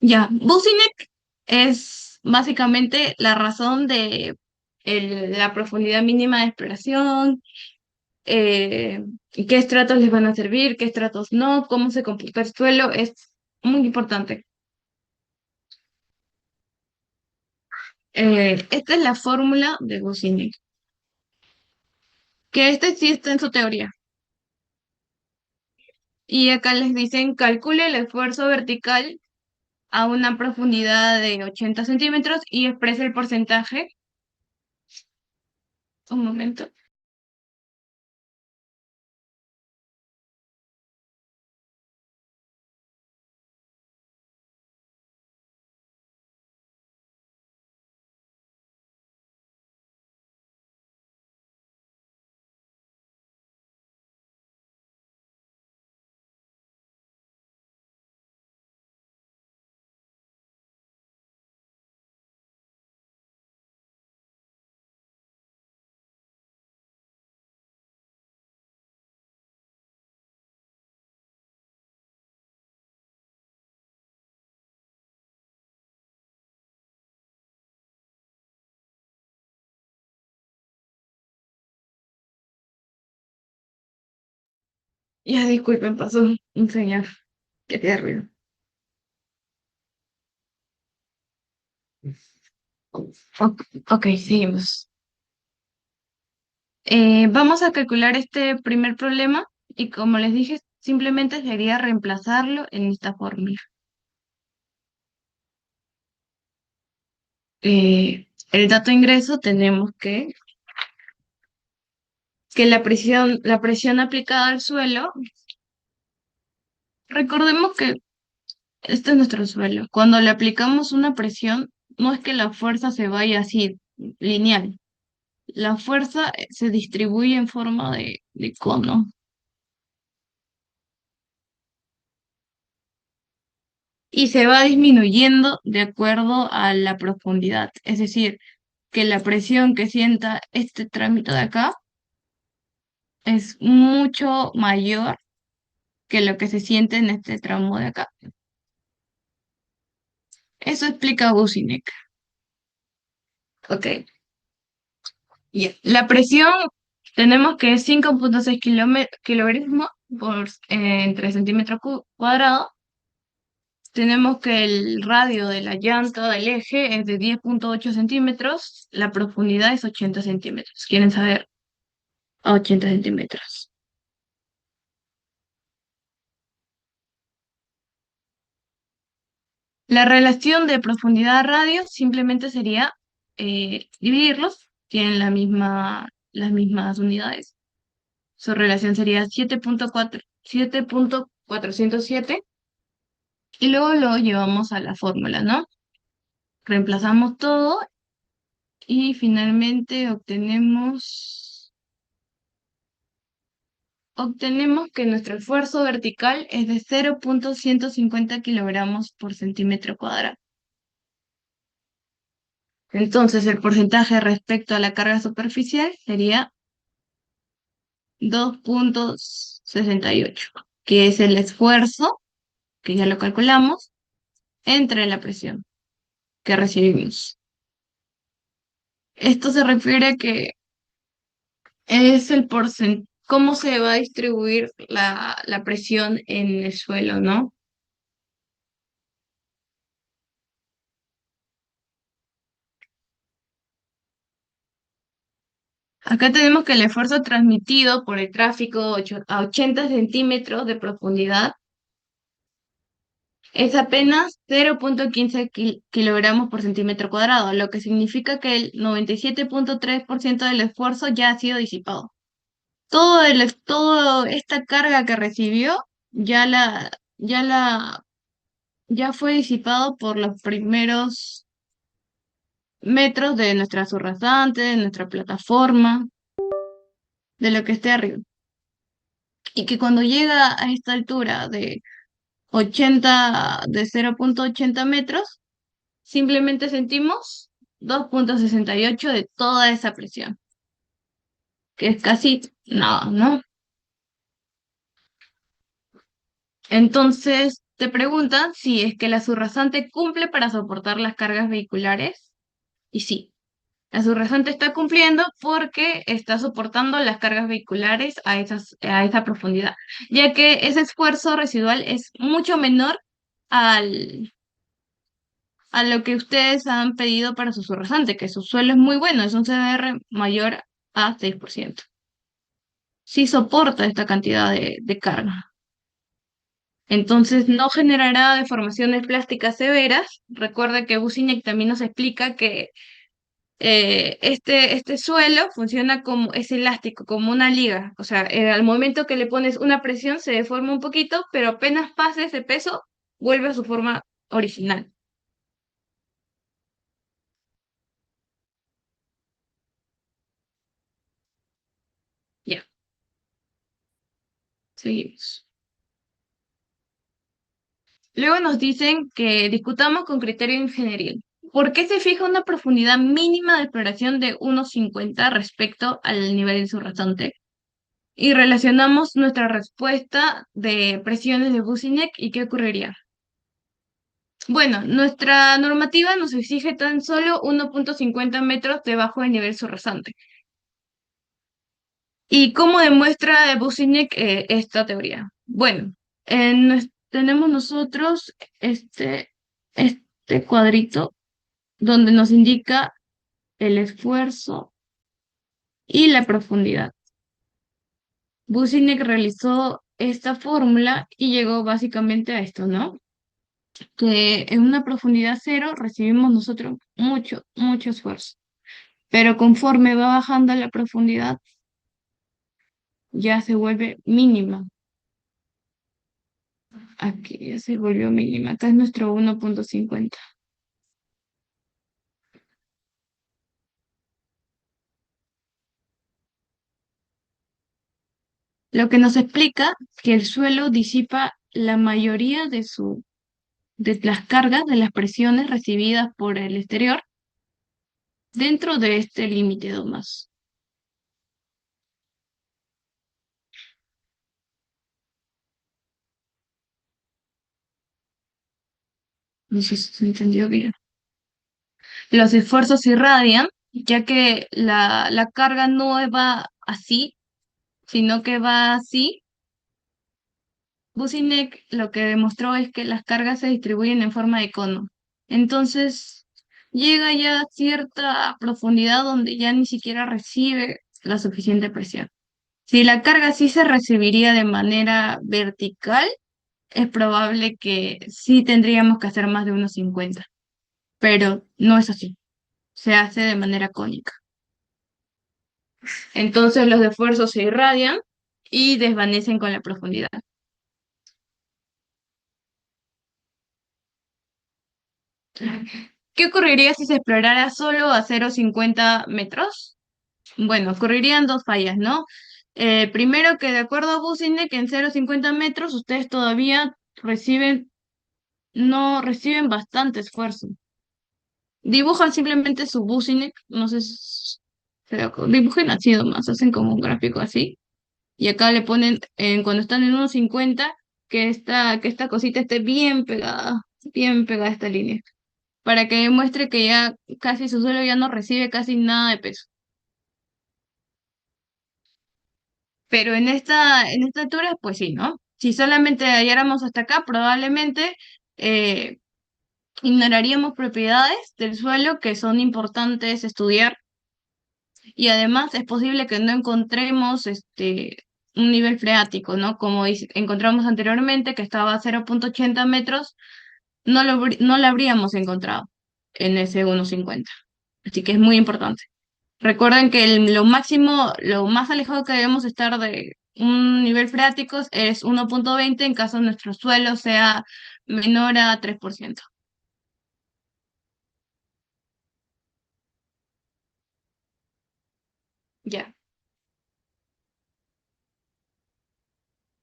Ya, Businek es básicamente la razón de la profundidad mínima de exploración, qué estratos les van a servir, qué estratos no, cómo se computa el suelo, es muy importante. Esta es la fórmula de Businek, que este sí está en su teoría. Y acá les dicen, calcule el esfuerzo vertical a una profundidad de 80 centímetros y exprese el porcentaje. Un momento. Ya disculpen, pasó un señor que tiene ruido. Ok, seguimos. Vamos a calcular este primer problema y como les dije, simplemente sería reemplazarlo en esta fórmula. El dato ingreso tenemos que la presión aplicada al suelo, recordemos que este es nuestro suelo. Cuando le aplicamos una presión, no es que la fuerza se vaya así lineal. La fuerza se distribuye en forma de cono y se va disminuyendo de acuerdo a la profundidad. Es decir, que la presión que sienta este trámite de acá es mucho mayor que lo que se siente en este tramo de acá. Eso explica Businek. Ok. Ya. La presión tenemos que es 5,6 kilogramos por entre centímetros cuadrados. Tenemos que el radio de la llanta del eje es de 10,8 centímetros, la profundidad es 80 centímetros. ¿Quieren saber? A 80 centímetros. La relación de profundidad a radio simplemente sería dividirlos, tienen las mismas unidades. Su relación sería 7,407 y luego lo llevamos a la fórmula, ¿no? Reemplazamos todo y finalmente obtenemos que nuestro esfuerzo vertical es de 0,150 kilogramos por centímetro cuadrado. Entonces, el porcentaje respecto a la carga superficial sería 2,68, que es el esfuerzo, que ya lo calculamos, entre la presión que recibimos. Esto se refiere a que Es el cómo se va a distribuir la presión en el suelo, ¿no? Acá tenemos que el esfuerzo transmitido por el tráfico a 80 centímetros de profundidad es apenas 0,15 kilogramos por centímetro cuadrado, lo que significa que el 97,3% del esfuerzo ya ha sido disipado. Toda esta carga que recibió ya ya fue disipado por los primeros metros de nuestra surrasante, de nuestra plataforma, de lo que esté arriba. Y que cuando llega a esta altura de 0,80 metros, simplemente sentimos 2,68 de toda esa presión, que es casi nada, ¿no? Entonces, te preguntan si es que la surrasante cumple para soportar las cargas vehiculares. Y sí, la subrasante está cumpliendo porque está soportando las cargas vehiculares a esa profundidad, ya que ese esfuerzo residual es mucho menor al, a lo que ustedes han pedido para su subrasante, que su suelo es muy bueno, es un CDR mayor a 6%. Sí soporta esta cantidad de carga. Entonces no generará deformaciones plásticas severas. Recuerda que Businek también nos explica que este suelo funciona como, es elástico, como una liga. O sea, al momento que le pones una presión se deforma un poquito, pero apenas pase ese peso, vuelve a su forma original. Ya, seguimos. Luego nos dicen que discutamos con criterio ingenieril. ¿Por qué se fija una profundidad mínima de exploración de 1,50 respecto al nivel de su rasante? Y relacionamos nuestra respuesta de presiones de Businek y qué ocurriría. Bueno, nuestra normativa nos exige tan solo 1,50 metros debajo del nivel subrasante. ¿Y cómo demuestra Businek esta teoría? Bueno, tenemos nosotros este cuadrito donde nos indica el esfuerzo y la profundidad. Businek realizó esta fórmula y llegó básicamente a esto, ¿no? Que en una profundidad cero recibimos nosotros mucho esfuerzo. Pero conforme va bajando la profundidad, ya se vuelve mínima. Aquí ya se volvió mínima. Acá es nuestro 1,50. Lo que nos explica que el suelo disipa la mayoría de las cargas, de las presiones recibidas por el exterior dentro de este límite de más. No sé si se entendió bien. Los esfuerzos se irradian, ya que la carga no va así, sino que va así. Businek lo que demostró es que las cargas se distribuyen en forma de cono. Entonces, llega ya a cierta profundidad donde ya ni siquiera recibe la suficiente presión. Si la carga sí se recibiría de manera vertical, es probable que sí tendríamos que hacer más de 1,50, pero no es así. Se hace de manera cónica. Entonces, los esfuerzos se irradian y desvanecen con la profundidad. ¿Qué ocurriría si se explorara solo a 0,50 metros? Bueno, ocurrirían dos fallas, ¿no? Primero que de acuerdo a Businek, en 0,50 metros ustedes todavía no reciben bastante esfuerzo. Dibujan simplemente su Businek, no sé, dibujen así nomás, hacen como un gráfico así, y acá le ponen, cuando están en 1,50, que esta cosita esté bien pegada a esta línea, para que demuestre que ya casi su suelo ya no recibe casi nada de peso. Pero en esta altura, pues sí, ¿no? Si solamente halláramos hasta acá, probablemente eh, ignoraríamos propiedades del suelo que son importantes estudiar y además es posible que no encontremos un nivel freático, ¿no? Como encontramos anteriormente, que estaba a 0,80 metros, no lo habríamos encontrado en ese 1,50. Así que es muy importante. Recuerden que lo máximo, lo más alejado que debemos estar de un nivel freático es 1,20 en caso nuestro suelo sea menor a 3%. Ya.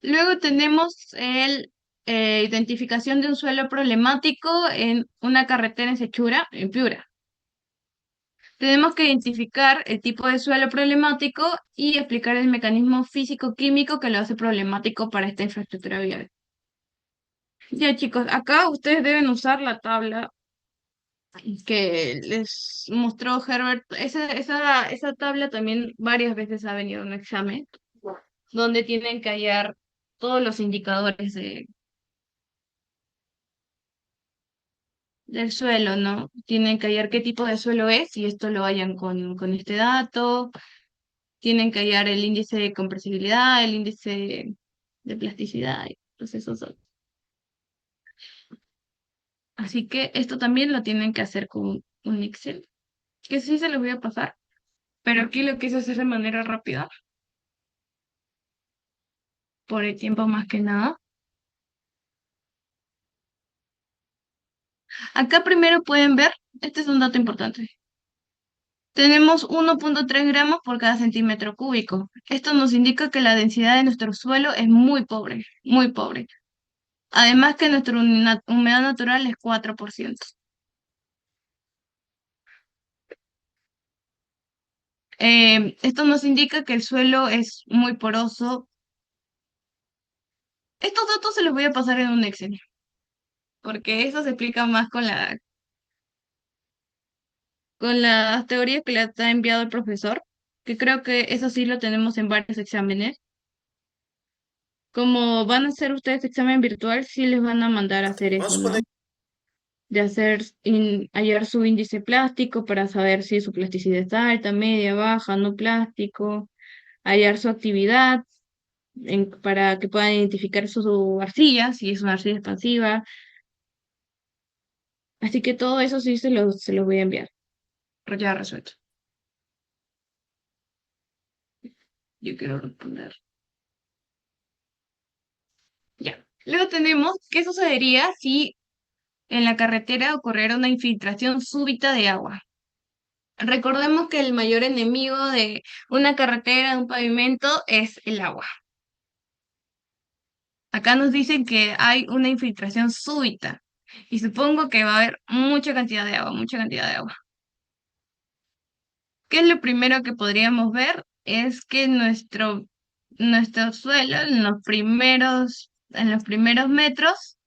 Luego tenemos el identificación de un suelo problemático en una carretera en Sechura, en Piura. Tenemos que identificar el tipo de suelo problemático y explicar el mecanismo físico-químico que lo hace problemático para esta infraestructura vial. Ya chicos, acá ustedes deben usar la tabla que les mostró Herbert. Esa tabla también varias veces ha venido en un examen, donde tienen que hallar todos los indicadores del suelo, ¿no? Tienen que hallar qué tipo de suelo es y esto lo hallan con este dato. Tienen que hallar el índice de compresibilidad, el índice de plasticidad y procesos. Así que esto también lo tienen que hacer con un Excel, que sí se los voy a pasar, pero aquí lo quise hacer de manera rápida, por el tiempo más que nada. Acá primero pueden ver, este es un dato importante. Tenemos 1,3 gramos por cada centímetro cúbico. Esto nos indica que la densidad de nuestro suelo es muy pobre, muy pobre. Además que nuestra humedad natural es 4%. Esto nos indica que el suelo es muy poroso. Estos datos se los voy a pasar en un Excel, porque eso se explica más con las teorías que le ha enviado el profesor, que creo que eso sí lo tenemos en varios exámenes. Como van a hacer ustedes examen virtual, sí les van a mandar a hacer eso, ¿no? De hacer, hallar su índice plástico para saber si su plasticidad es alta, media, baja, no plástico, hallar su actividad para que puedan identificar su arcilla, si es una arcilla expansiva. Así que todo eso sí se los voy a enviar. Ya resuelto. Yo quiero responder. Ya. Luego tenemos, ¿qué sucedería si en la carretera ocurriera una infiltración súbita de agua? Recordemos que el mayor enemigo de una carretera, de un pavimento, es el agua. Acá nos dicen que hay una infiltración súbita y supongo que va a haber mucha cantidad de agua, mucha cantidad de agua. ¿Qué es lo primero que podríamos ver? Es que nuestro suelo en los primeros metros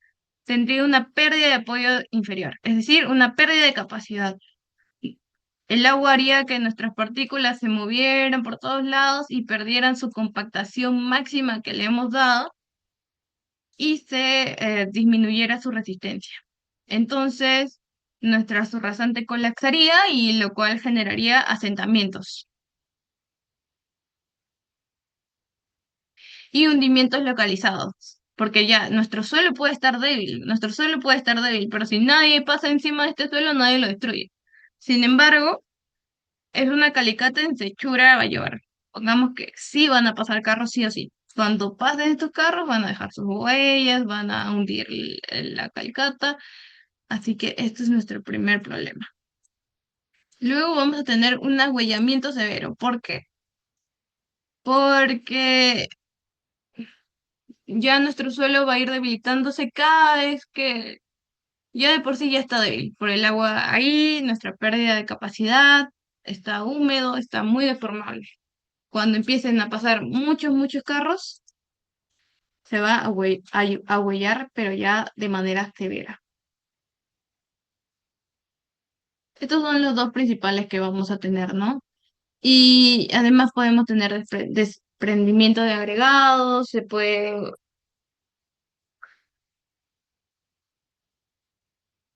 tendría una pérdida de apoyo inferior, es decir, una pérdida de capacidad. El agua haría que nuestras partículas se movieran por todos lados y perdieran su compactación máxima que le hemos dado y se disminuyera su resistencia. Entonces, nuestra subrasante colapsaría y lo cual generaría asentamientos y hundimientos localizados. Porque ya nuestro suelo puede estar débil, pero si nadie pasa encima de este suelo, nadie lo destruye. Sin embargo, es una calicata en Sechura, va a llevar. Pongamos que sí van a pasar carros sí o sí. Cuando pasen estos carros van a dejar sus huellas, van a hundir la calicata. Así que este es nuestro primer problema. Luego vamos a tener un agüellamiento severo. ¿Por qué? Porque ya nuestro suelo va a ir debilitándose cada vez que ya de por sí ya está débil. Por el agua ahí, nuestra pérdida de capacidad, está húmedo, está muy deformable. Cuando empiecen a pasar muchos, muchos carros, se va a huellar, pero ya de manera severa. Estos son los dos principales que vamos a tener, ¿no? Y además podemos tener prendimiento de agregados,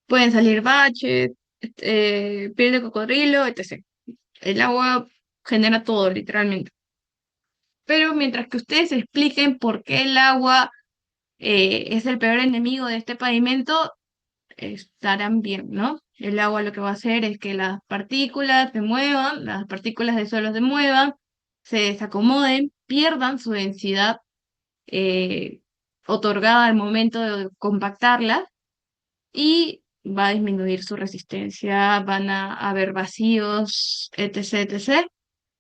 pueden salir baches, piel de cocodrilo, etc. El agua genera todo, literalmente. Pero mientras que ustedes expliquen por qué el agua es el peor enemigo de este pavimento, estarán bien, ¿no? El agua lo que va a hacer es que las partículas se muevan, las partículas de suelo se muevan, se desacomoden, pierdan su densidad eh, otorgada al momento de compactarlas y va a disminuir su resistencia, van a haber vacíos, etc., etc.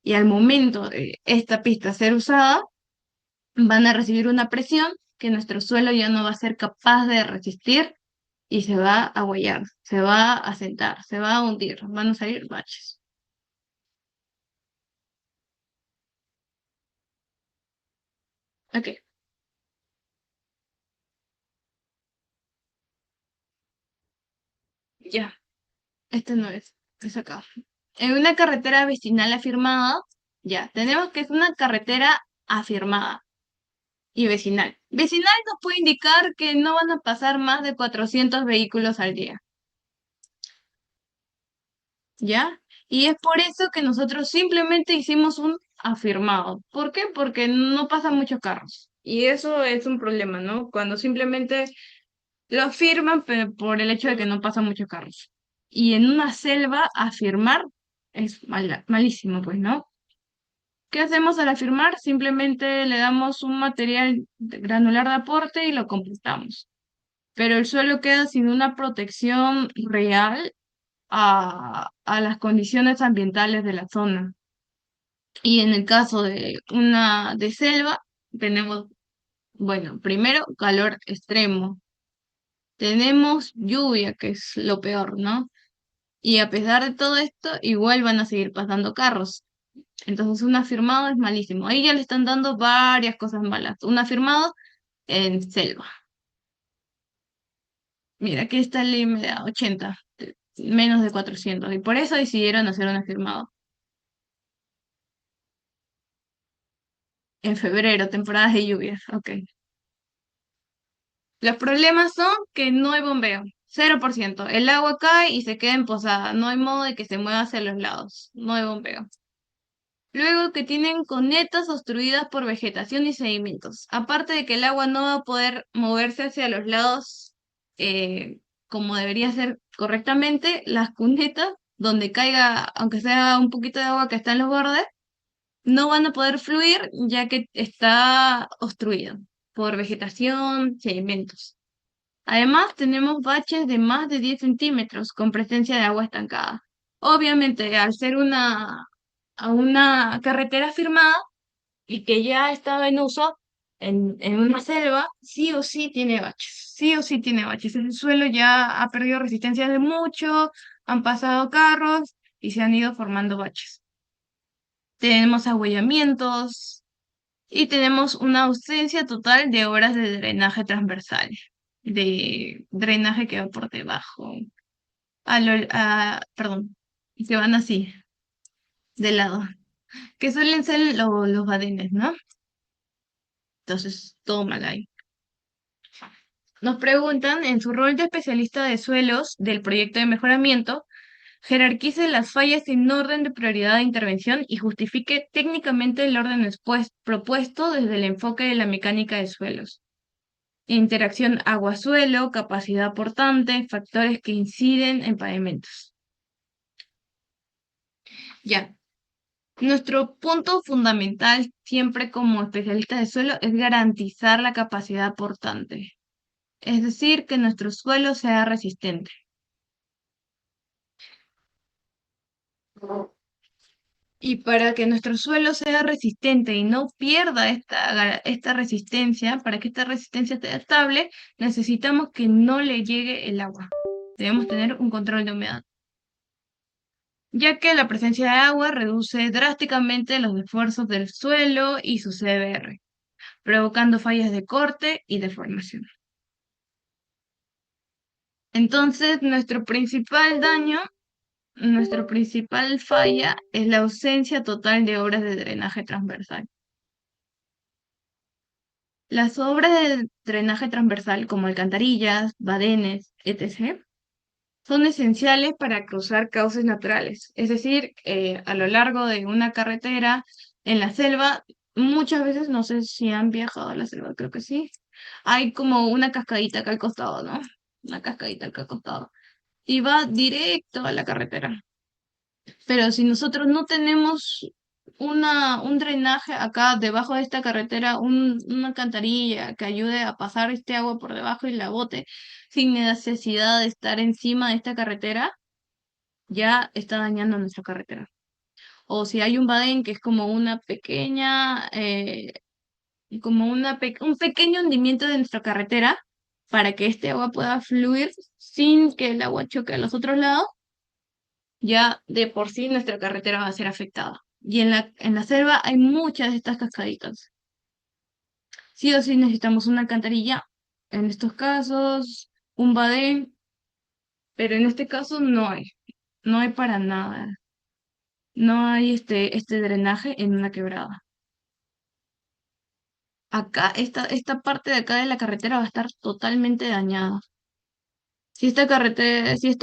Y al momento de esta pista ser usada, van a recibir una presión que nuestro suelo ya no va a ser capaz de resistir y se va a huellar, se va a sentar, se va a hundir, van a salir baches. Ok, ya, este no es acá. En una carretera vecinal afirmada, ya, tenemos que es una carretera afirmada y vecinal. Vecinal nos puede indicar que no van a pasar más de 400 vehículos al día, ¿ya? Y es por eso que nosotros simplemente hicimos un afirmado. ¿Por qué? Porque no pasan muchos carros. Y eso es un problema, ¿no? Cuando simplemente lo afirman por el hecho de que no pasan muchos carros. Y en una selva afirmar es malísimo, pues, ¿no? ¿Qué hacemos al afirmar? Simplemente le damos un material granular de aporte y lo compostamos. Pero el suelo queda sin una protección real a las condiciones ambientales de la zona. Y en el caso de una de selva, tenemos, bueno, primero calor extremo, tenemos lluvia, que es lo peor, ¿no? Y a pesar de todo esto, igual van a seguir pasando carros. Entonces, un afirmado es malísimo. Ahí ya le están dando varias cosas malas. Un afirmado en selva. Mira, aquí está el límite a 80, menos de 400. Y por eso decidieron hacer un afirmado. En febrero, temporadas de lluvias. Ok. Los problemas son que no hay bombeo. 0%. El agua cae y se queda en posada. No hay modo de que se mueva hacia los lados. No hay bombeo. Luego que tienen conetas obstruidas por vegetación y sedimentos. Aparte de que el agua no va a poder moverse hacia los lados eh, como debería ser correctamente, las cunetas, donde caiga, aunque sea un poquito de agua que está en los bordes, no van a poder fluir ya que está obstruido por vegetación, sedimentos. Además, tenemos baches de más de 10 centímetros con presencia de agua estancada. Obviamente, al ser a una carretera firmada y que ya estaba en uso en una selva, sí o sí tiene baches, sí o sí tiene baches. El suelo ya ha perdido resistencia de mucho, han pasado carros y se han ido formando baches. Tenemos agüellamientos y tenemos una ausencia total de obras de drenaje transversal, de drenaje que va por debajo, perdón, que van así, de lado, que suelen ser los badenes, ¿no? Entonces, todo mal ahí. Nos preguntan, en su rol de especialista de suelos del proyecto de mejoramiento, jerarquice las fallas en orden de prioridad de intervención y justifique técnicamente el orden propuesto desde el enfoque de la mecánica de suelos. Interacción agua-suelo, capacidad portante, factores que inciden en pavimentos. Ya, nuestro punto fundamental siempre como especialista de suelo es garantizar la capacidad portante, es decir, que nuestro suelo sea resistente. Y para que nuestro suelo sea resistente y no pierda esta resistencia, para que esta resistencia esté estable, necesitamos que no le llegue el agua. Debemos tener un control de humedad, ya que la presencia de agua reduce drásticamente los esfuerzos del suelo y su CBR, provocando fallas de corte y deformación. Entonces, nuestra principal falla es la ausencia total de obras de drenaje transversal. Las obras de drenaje transversal, como alcantarillas, badenes, etc., son esenciales para cruzar cauces naturales. Es decir, a lo largo de una carretera en la selva, muchas veces, no sé si han viajado a la selva, creo que sí, hay como una cascadita acá al costado, ¿no? Una cascadita acá al costado. Y va directo a la carretera. Pero si nosotros no tenemos un drenaje acá debajo de esta carretera, una alcantarilla que ayude a pasar este agua por debajo y la bote sin necesidad de estar encima de esta carretera, ya está dañando nuestra carretera. O si hay un badén que es como una pequeña, como un pequeño hundimiento de nuestra carretera para que este agua pueda fluir sin que el agua choque a los otros lados, ya de por sí nuestra carretera va a ser afectada. Y en la selva hay muchas de estas cascaditas. Sí o sí necesitamos una alcantarilla, en estos casos, un badén, pero en este caso no hay para nada. No hay este drenaje en una quebrada. Acá, esta parte de acá de la carretera va a estar totalmente dañada. Si esta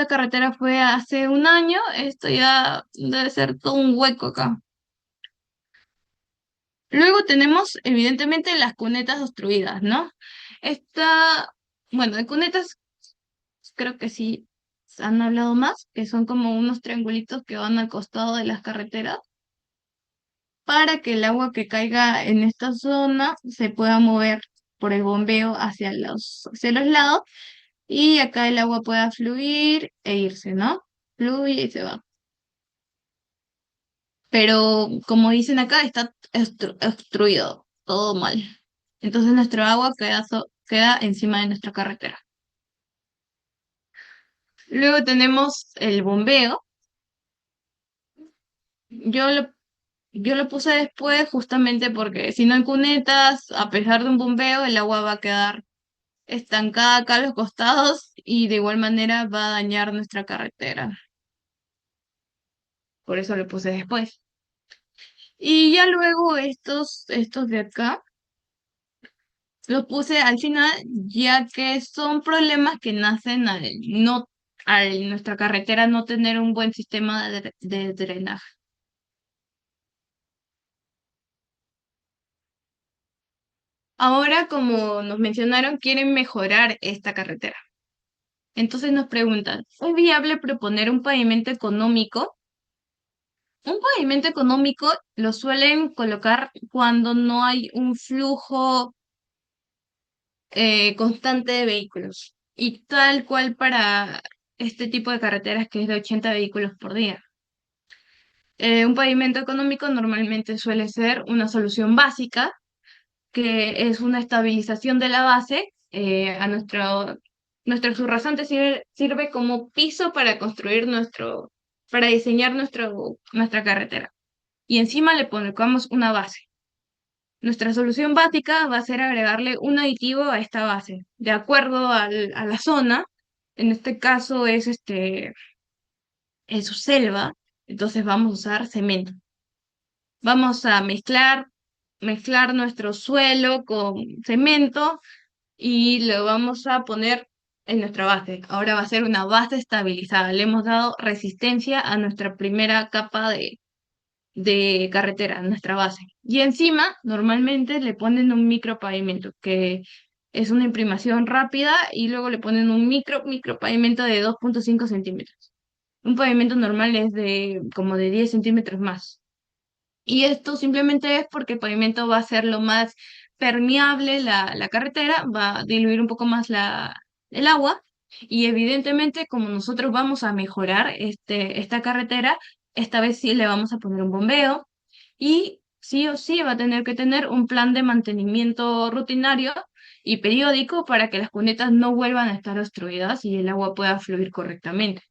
carretera fue hace un año, esto ya debe ser todo un hueco acá. Luego tenemos, evidentemente, las cunetas obstruidas, ¿no? Esta, bueno, de cunetas creo que sí se han hablado más, que son como unos triangulitos que van al costado de las carreteras para que el agua que caiga en esta zona se pueda mover por el bombeo hacia los lados y acá el agua pueda fluir e irse, ¿no? Fluye y se va. Pero como dicen acá, está obstruido, todo mal. Entonces nuestro agua queda encima de nuestra carretera. Luego tenemos el bombeo. Yo lo, yo lo puse después justamente porque si no hay cunetas, a pesar de un bombeo, el agua va a quedar estancada acá a los costados y de igual manera va a dañar nuestra carretera. Por eso lo puse después. Y ya luego estos de acá, los puse al final, ya que son problemas que nacen al nuestra carretera no tener un buen sistema de drenaje. Ahora, como nos mencionaron, quieren mejorar esta carretera. Entonces nos preguntan, ¿es viable proponer un pavimento económico? Un pavimento económico lo suelen colocar cuando no hay un flujo constante de vehículos y tal cual para este tipo de carreteras que es de 80 vehículos por día. Un pavimento económico normalmente suele ser una solución básica, que es una estabilización de la base. Nuestro subrasante sirve como piso para construir para diseñar nuestra carretera. Y encima le colocamos una base. Nuestra solución básica va a ser agregarle un aditivo a esta base, de acuerdo a la zona. En este caso es su selva, entonces vamos a usar cemento. Vamos a mezclar nuestro suelo con cemento y lo vamos a poner en nuestra base. Ahora va a ser una base estabilizada. Le hemos dado resistencia a nuestra primera capa de carretera, nuestra base. Y encima, normalmente le ponen un micropavimento, que es una imprimación rápida, y luego le ponen un micropavimento de 2,5 centímetros. Un pavimento normal es de como de 10 centímetros más. Y esto simplemente es porque el pavimento va a ser lo más permeable la carretera, va a diluir un poco más el agua. Y evidentemente, como nosotros vamos a mejorar esta carretera, esta vez sí le vamos a poner un bombeo y sí o sí va a tener que tener un plan de mantenimiento rutinario y periódico para que las cunetas no vuelvan a estar obstruidas y el agua pueda fluir correctamente.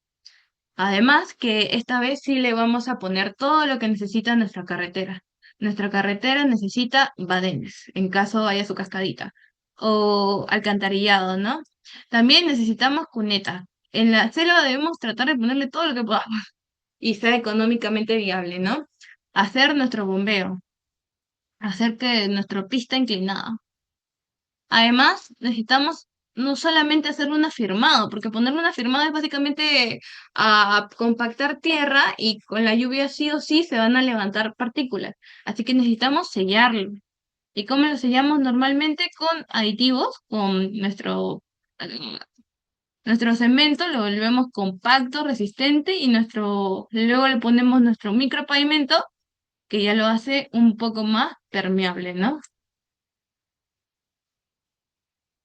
Además, que esta vez sí le vamos a poner todo lo que necesita nuestra carretera. Nuestra carretera necesita badenes, en caso haya su cascadita, o alcantarillado, ¿no? También necesitamos cuneta. En la selva debemos tratar de ponerle todo lo que podamos y sea económicamente viable, ¿no? Hacer nuestro bombeo, hacer que nuestra pista inclinada. Además, necesitamos no solamente hacer un afirmado, porque ponerle un afirmado es básicamente a compactar tierra y con la lluvia sí o sí se van a levantar partículas. Así que necesitamos sellarlo. ¿Y cómo lo sellamos normalmente? Con aditivos, con nuestro cemento, lo volvemos compacto, resistente y luego le ponemos nuestro micropavimento que ya lo hace un poco más permeable, ¿no?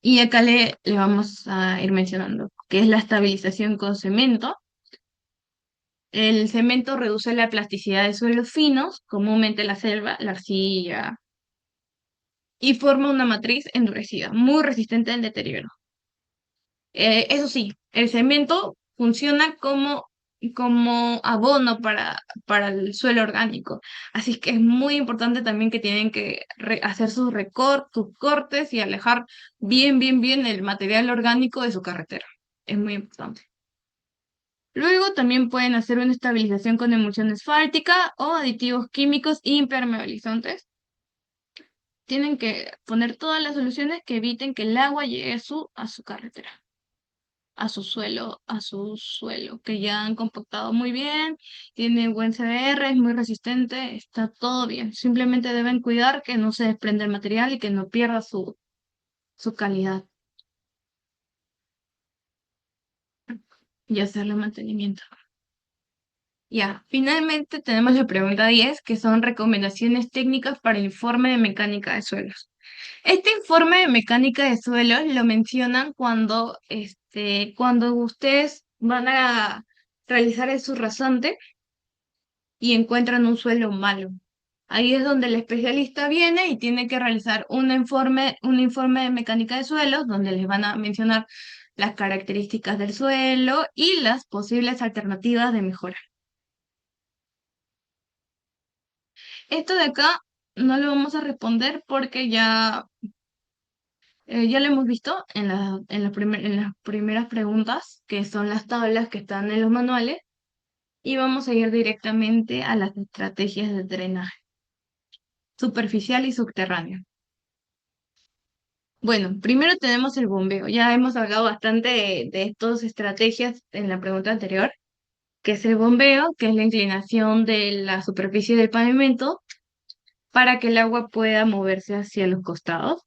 Y acá le vamos a ir mencionando, que es la estabilización con cemento. El cemento reduce la plasticidad de suelos finos, comúnmente la selva, la arcilla, y forma una matriz endurecida, muy resistente al deterioro. Eso sí, el cemento funciona como abono para el suelo orgánico. Así que es muy importante también que tienen que hacer sus cortes y alejar bien, bien, bien el material orgánico de su carretera. Es muy importante. Luego también pueden hacer una estabilización con emulsión asfáltica o aditivos químicos impermeabilizantes. Tienen que poner todas las soluciones que eviten que el agua llegue a su carretera, a su suelo, que ya han compactado muy bien, tiene buen CBR, es muy resistente, está todo bien. Simplemente deben cuidar que no se desprenda el material y que no pierda su calidad y hacerle mantenimiento. Ya, finalmente tenemos la pregunta 10, que son recomendaciones técnicas para el informe de mecánica de suelos. Este informe de mecánica de suelos lo mencionan cuando ustedes van a realizar el subrasante y encuentran un suelo malo. Ahí es donde el especialista viene y tiene que realizar un informe de mecánica de suelos, donde les van a mencionar las características del suelo y las posibles alternativas de mejora. Esto de acá no lo vamos a responder porque ya lo hemos visto en las primeras preguntas, que son las tablas que están en los manuales, y vamos a ir directamente a las estrategias de drenaje superficial y subterráneo. Bueno, primero tenemos el bombeo. Ya hemos hablado bastante de estas estrategias en la pregunta anterior, que es el bombeo, que es la inclinación de la superficie del pavimento para que el agua pueda moverse hacia los costados.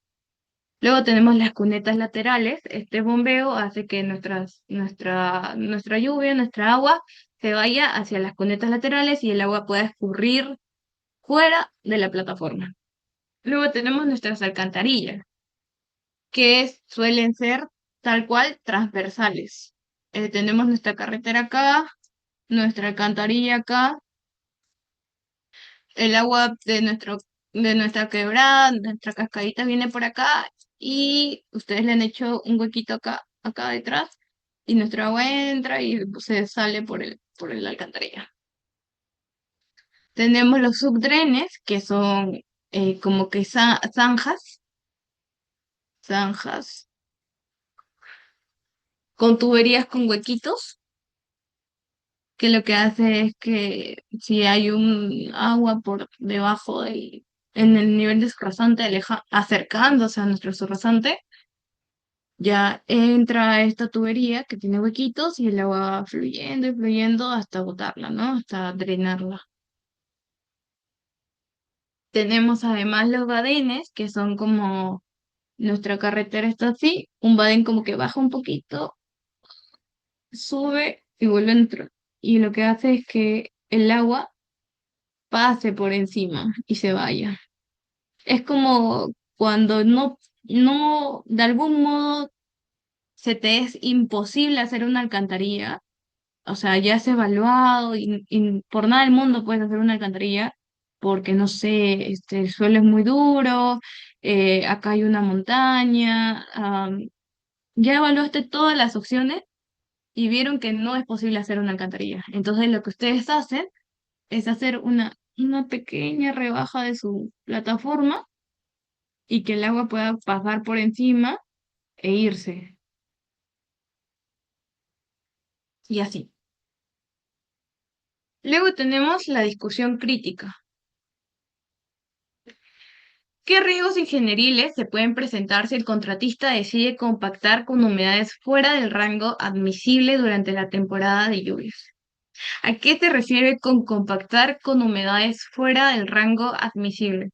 Luego tenemos las cunetas laterales. Este bombeo hace que nuestra lluvia, nuestra agua, se vaya hacia las cunetas laterales y el agua pueda escurrir fuera de la plataforma. Luego tenemos nuestras alcantarillas, que suelen ser tal cual transversales. Tenemos nuestra carretera acá, nuestra alcantarilla acá, el agua de nuestra quebrada, nuestra cascadita viene por acá y ustedes le han hecho un huequito acá detrás y nuestra agua entra y se sale por la alcantarilla. Tenemos los subdrenes, que son como que zanjas con tuberías con huequitos, que lo que hace es que si hay un agua por debajo en el nivel de su rasante, acercándose a nuestro rasante, ya entra esta tubería que tiene huequitos y el agua va fluyendo y fluyendo hasta botarla, ¿no? Hasta drenarla. Tenemos además los badenes, que son como nuestra carretera está así, un badén como que baja un poquito, sube y vuelve a entrar. Y lo que hace es que el agua pase por encima y se vaya. Es como cuando no, de algún modo se te es imposible hacer una alcantarilla, o sea, ya has evaluado y por nada del mundo puedes hacer una alcantarilla porque, no sé, el suelo es muy duro, acá hay una montaña, ya evaluaste todas las opciones y vieron que no es posible hacer una alcantarilla. Entonces lo que ustedes hacen es hacer una pequeña rebaja de su plataforma y que el agua pueda pasar por encima e irse. Y así. Luego tenemos la discusión crítica. ¿Qué riesgos ingenieriles se pueden presentar si el contratista decide compactar con humedades fuera del rango admisible durante la temporada de lluvias? ¿A qué se refiere con compactar con humedades fuera del rango admisible?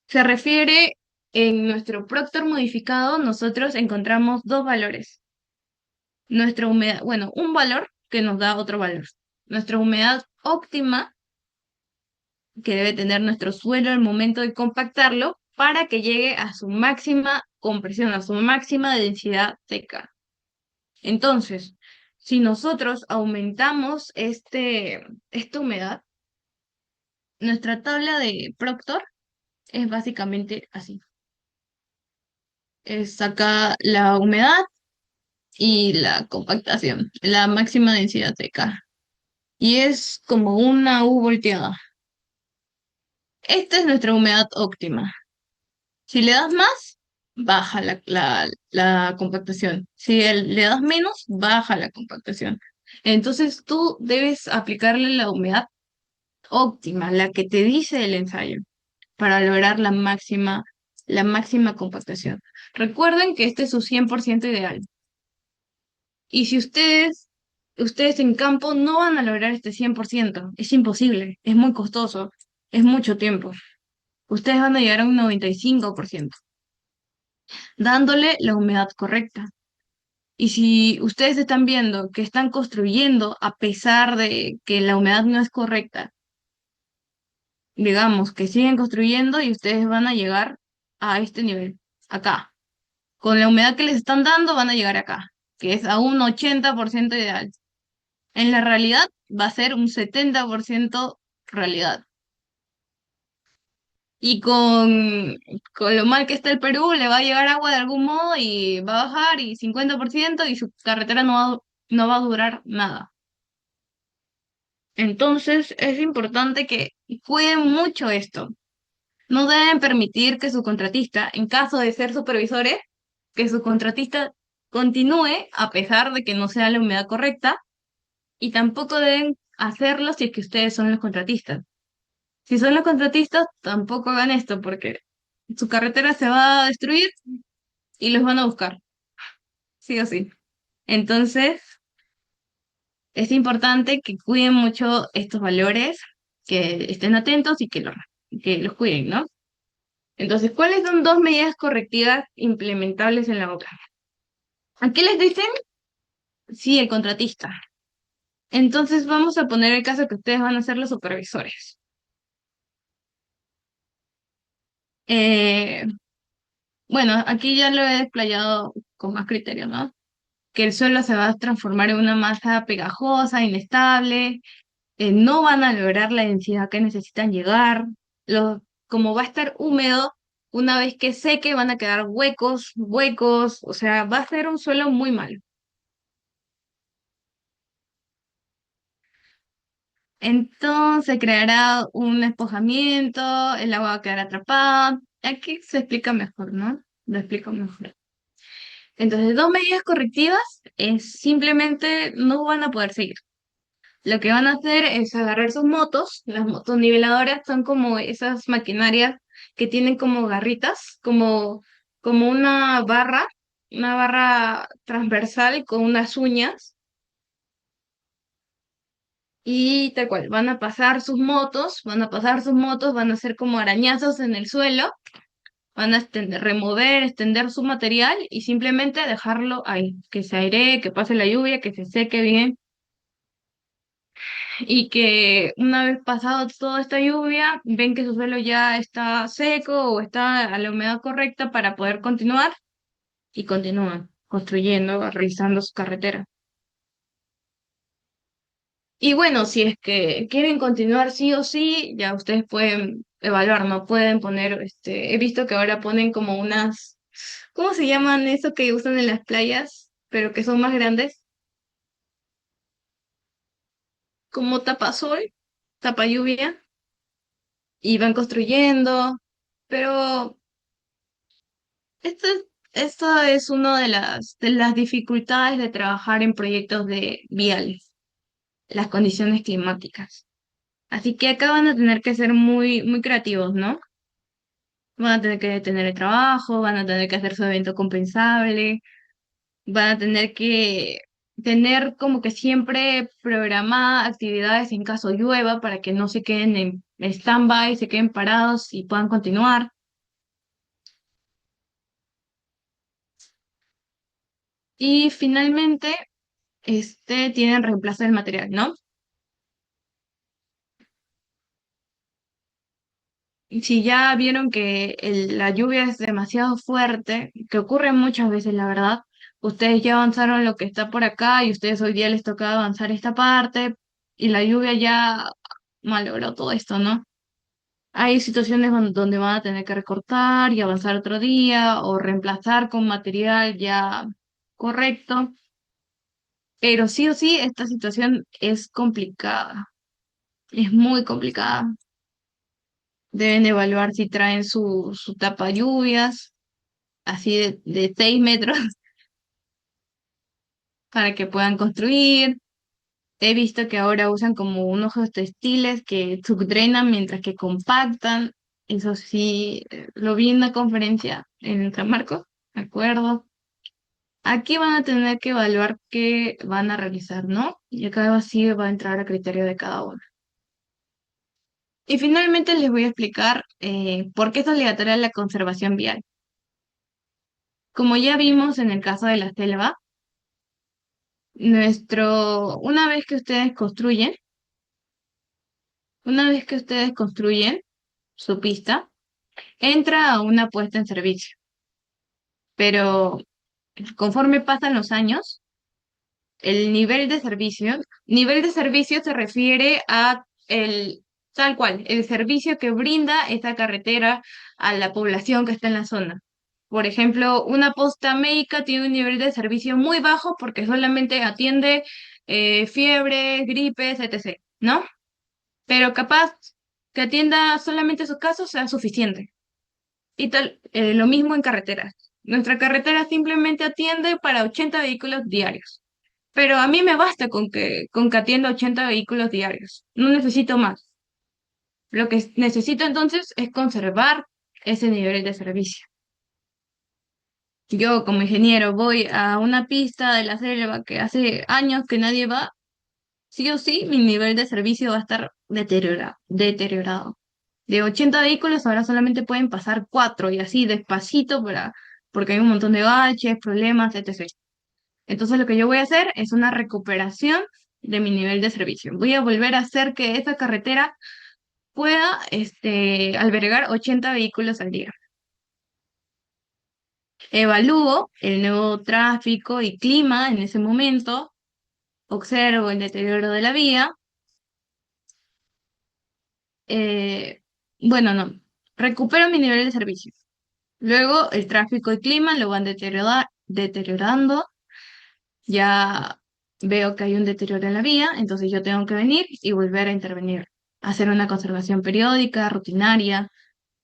Se refiere, en nuestro Proctor modificado, nosotros encontramos dos valores. Nuestra humedad, bueno, un valor que nos da otro valor. Nuestra humedad óptima, que debe tener nuestro suelo al momento de compactarlo, para que llegue a su máxima compresión, a su máxima densidad seca. Entonces, si nosotros aumentamos esta humedad, nuestra tabla de Proctor es básicamente así. Es acá la humedad y la compactación, la máxima densidad seca. Y es como una U volteada. Esta es nuestra humedad óptima. Si le das más, baja la compactación. Si le das menos, baja la compactación. Entonces tú debes aplicarle la humedad óptima, la que te dice el ensayo, para lograr la máxima compactación. Recuerden que este es su 100% ideal. Y si ustedes en campo no van a lograr este 100%, es imposible, es muy costoso, es mucho tiempo. Ustedes van a llegar a un 95%, dándole la humedad correcta. Y si ustedes están viendo que están construyendo a pesar de que la humedad no es correcta, digamos que siguen construyendo y ustedes van a llegar a este nivel, acá. Con la humedad que les están dando van a llegar acá, que es a un 80% ideal. En la realidad va a ser un 70% realidad. Y con lo mal que está el Perú, le va a llegar agua de algún modo y va a bajar y 50% y su carretera no va a durar nada. Entonces es importante que cuiden mucho esto. No deben permitir que su contratista, en caso de ser supervisores, que su contratista continúe a pesar de que no sea la humedad correcta, y tampoco deben hacerlo si es que ustedes son los contratistas. Si son los contratistas, tampoco hagan esto porque su carretera se va a destruir y los van a buscar, sí o sí. Entonces, es importante que cuiden mucho estos valores, que estén atentos y que los cuiden, ¿no? Entonces, ¿cuáles son dos medidas correctivas implementables en la obra? ¿A qué les dicen? Sí, el contratista. Entonces, vamos a poner el caso que ustedes van a ser los supervisores. Eh, bueno, aquí ya lo he desplayado con más criterio, ¿no? Que el suelo se va a transformar en una masa pegajosa, inestable, no van a lograr la densidad que necesitan llegar, como va a estar húmedo, una vez que seque van a quedar huecos, huecos, o sea, va a ser un suelo muy malo. Entonces creará un espojamiento, el agua va a quedar atrapada. Aquí se explica mejor, ¿no? Lo explico mejor. Entonces, dos medidas correctivas es simplemente no van a poder seguir. Lo que van a hacer es agarrar sus motos. Las motos niveladoras son como esas maquinarias que tienen como garritas, como una barra transversal con unas uñas y tal cual. Van a pasar sus motos, van a hacer como arañazos en el suelo, van a remover, extender su material y simplemente dejarlo ahí, que se airee, que pase la lluvia, que se seque bien y que una vez pasado toda esta lluvia, ven que su suelo ya está seco o está a la humedad correcta para poder continuar y continúan construyendo, realizando su carretera. Y bueno, si es que quieren continuar sí o sí, ya ustedes pueden evaluar, ¿no? Pueden poner, he visto que ahora ponen como unas, ¿cómo se llaman eso que usan en las playas, pero que son más grandes? Como tapasol, tapa lluvia, y van construyendo, pero Esto es, esto es una de las dificultades de trabajar en proyectos de viales, las condiciones climáticas. Así que acá van a tener que ser muy, muy creativos, ¿no? Van a tener que tener el trabajo, van a tener que hacer su evento compensable, van a tener que tener como que siempre programadas actividades en caso llueva para que no se queden en stand-by, se queden parados y puedan continuar. Y finalmente, tienen reemplazo del material, ¿no? Y si ya vieron que la lluvia es demasiado fuerte, que ocurre muchas veces, la verdad, ustedes ya avanzaron lo que está por acá y ustedes hoy día les toca avanzar esta parte y la lluvia ya malogró todo esto, ¿no? Hay situaciones donde van a tener que recortar y avanzar otro día o reemplazar con material ya correcto, pero sí o sí esta situación es complicada, es muy complicada. Deben evaluar si traen su tapa lluvias, así de 6 metros, para que puedan construir. He visto que ahora usan como unos textiles que subdrenan mientras que compactan. Eso sí, lo vi en una conferencia en San Marcos, me acuerdo. Aquí van a tener que evaluar qué van a realizar, ¿no? Y acá sí va a entrar a criterio de cada uno. Y finalmente les voy a explicar por qué es obligatoria la conservación vial. Como ya vimos en el caso de la selva, una vez que ustedes construyen su pista, entra a una puesta en servicio. Pero conforme pasan los años, el nivel de servicio se refiere a tal cual, el servicio que brinda esta carretera a la población que está en la zona. Por ejemplo, una posta médica tiene un nivel de servicio muy bajo porque solamente atiende fiebres, gripes, etc., ¿no? Pero capaz que atienda solamente esos casos sea suficiente. Y tal, lo mismo en carreteras. Nuestra carretera simplemente atiende para 80 vehículos diarios. Pero a mí me basta con que atienda 80 vehículos diarios. No necesito más. Lo que necesito entonces es conservar ese nivel de servicio. Yo como ingeniero voy a una pista de la selva que hace años que nadie va, sí o sí, mi nivel de servicio va a estar deteriorado. De 80 vehículos ahora solamente pueden pasar 4 y así despacito porque hay un montón de baches, problemas, etc. Entonces lo que yo voy a hacer es una recuperación de mi nivel de servicio. Voy a volver a hacer que esa carretera pueda albergar 80 vehículos al día. Evalúo el nuevo tráfico y clima en ese momento, observo el deterioro de la vía. eh, bueno, no, recupero mi nivel de servicio. Luego el tráfico y clima lo van deteriorando. Ya veo que hay un deterioro en la vía, entonces yo tengo que venir y volver a intervenir, hacer una conservación periódica, rutinaria,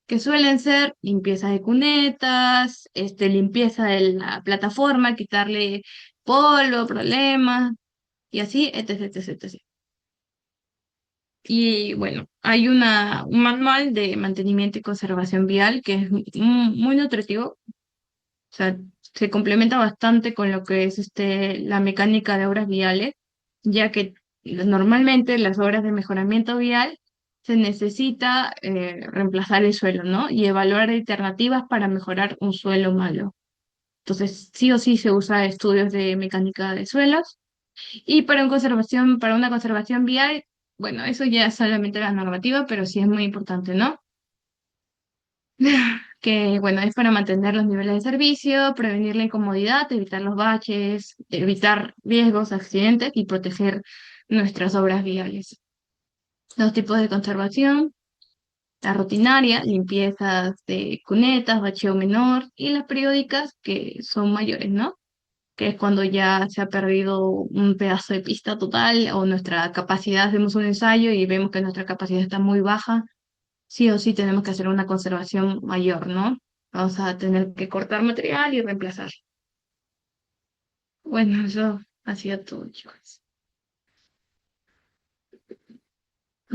que suelen ser limpieza de cunetas, limpieza de la plataforma, quitarle polvo, problemas, y así, etc, etc, etc. Y bueno, hay un manual de mantenimiento y conservación vial que es muy nutritivo, o sea, se complementa bastante con lo que es la mecánica de obras viales, ya que normalmente las obras de mejoramiento vial se necesita reemplazar el suelo, ¿no? Y evaluar alternativas para mejorar un suelo malo. Entonces, sí o sí se usa estudios de mecánica de suelos. Y para una conservación vial, bueno, eso ya es solamente la normativa, pero sí es muy importante, ¿no? Que bueno, es para mantener los niveles de servicio, prevenir la incomodidad, evitar los baches, evitar riesgos, accidentes y proteger nuestras obras viales. Los tipos de conservación, la rutinaria, limpiezas de cunetas, bacheo menor, y las periódicas que son mayores, ¿no? Que es cuando ya se ha perdido un pedazo de pista total o nuestra capacidad, hacemos un ensayo y vemos que nuestra capacidad está muy baja, sí o sí tenemos que hacer una conservación mayor, ¿no? Vamos a tener que cortar material y reemplazar. Bueno, eso ha sido todo, chicos.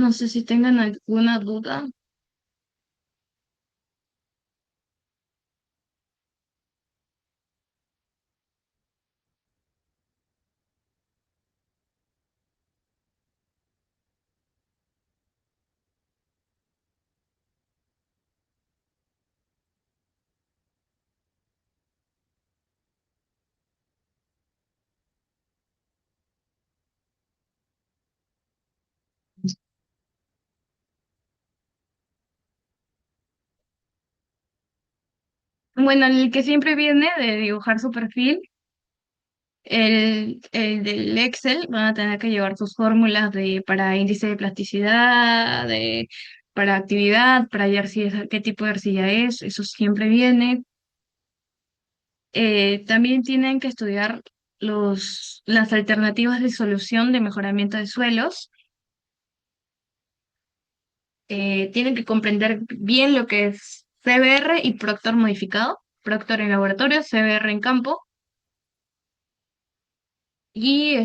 No sé si tengan alguna duda. Bueno, el que siempre viene de dibujar su perfil, el del Excel, van a tener que llevar sus fórmulas para índice de plasticidad, para actividad, para hallar si es, qué tipo de arcilla es, eso siempre viene. También tienen que estudiar las alternativas de solución de mejoramiento de suelos. Tienen que comprender bien lo que es CBR y Proctor modificado. Proctor en laboratorio, CBR en campo. Y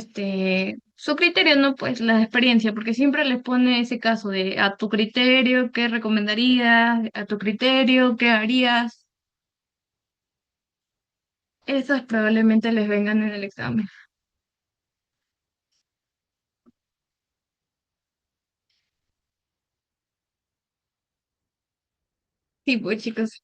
su criterio, ¿no? Pues la experiencia, porque siempre les pone ese caso de a tu criterio, ¿qué recomendarías? A tu criterio, ¿qué harías? Esas probablemente les vengan en el examen. Sí, pues chicos.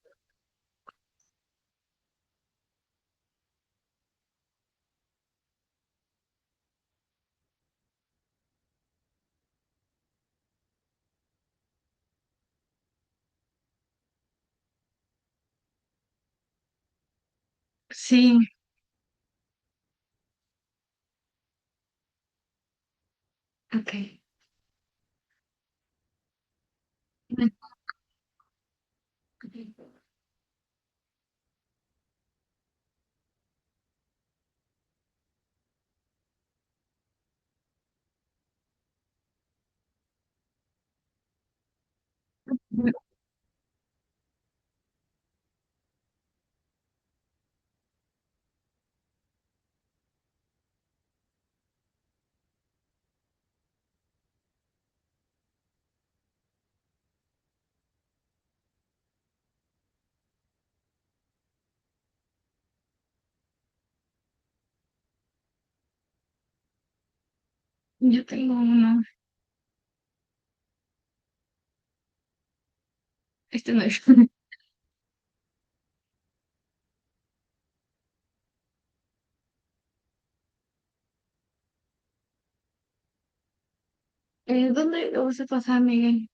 Sí, ok. Yo tengo uno. Este no es. ¿Dónde lo vas a pasar, Miguel?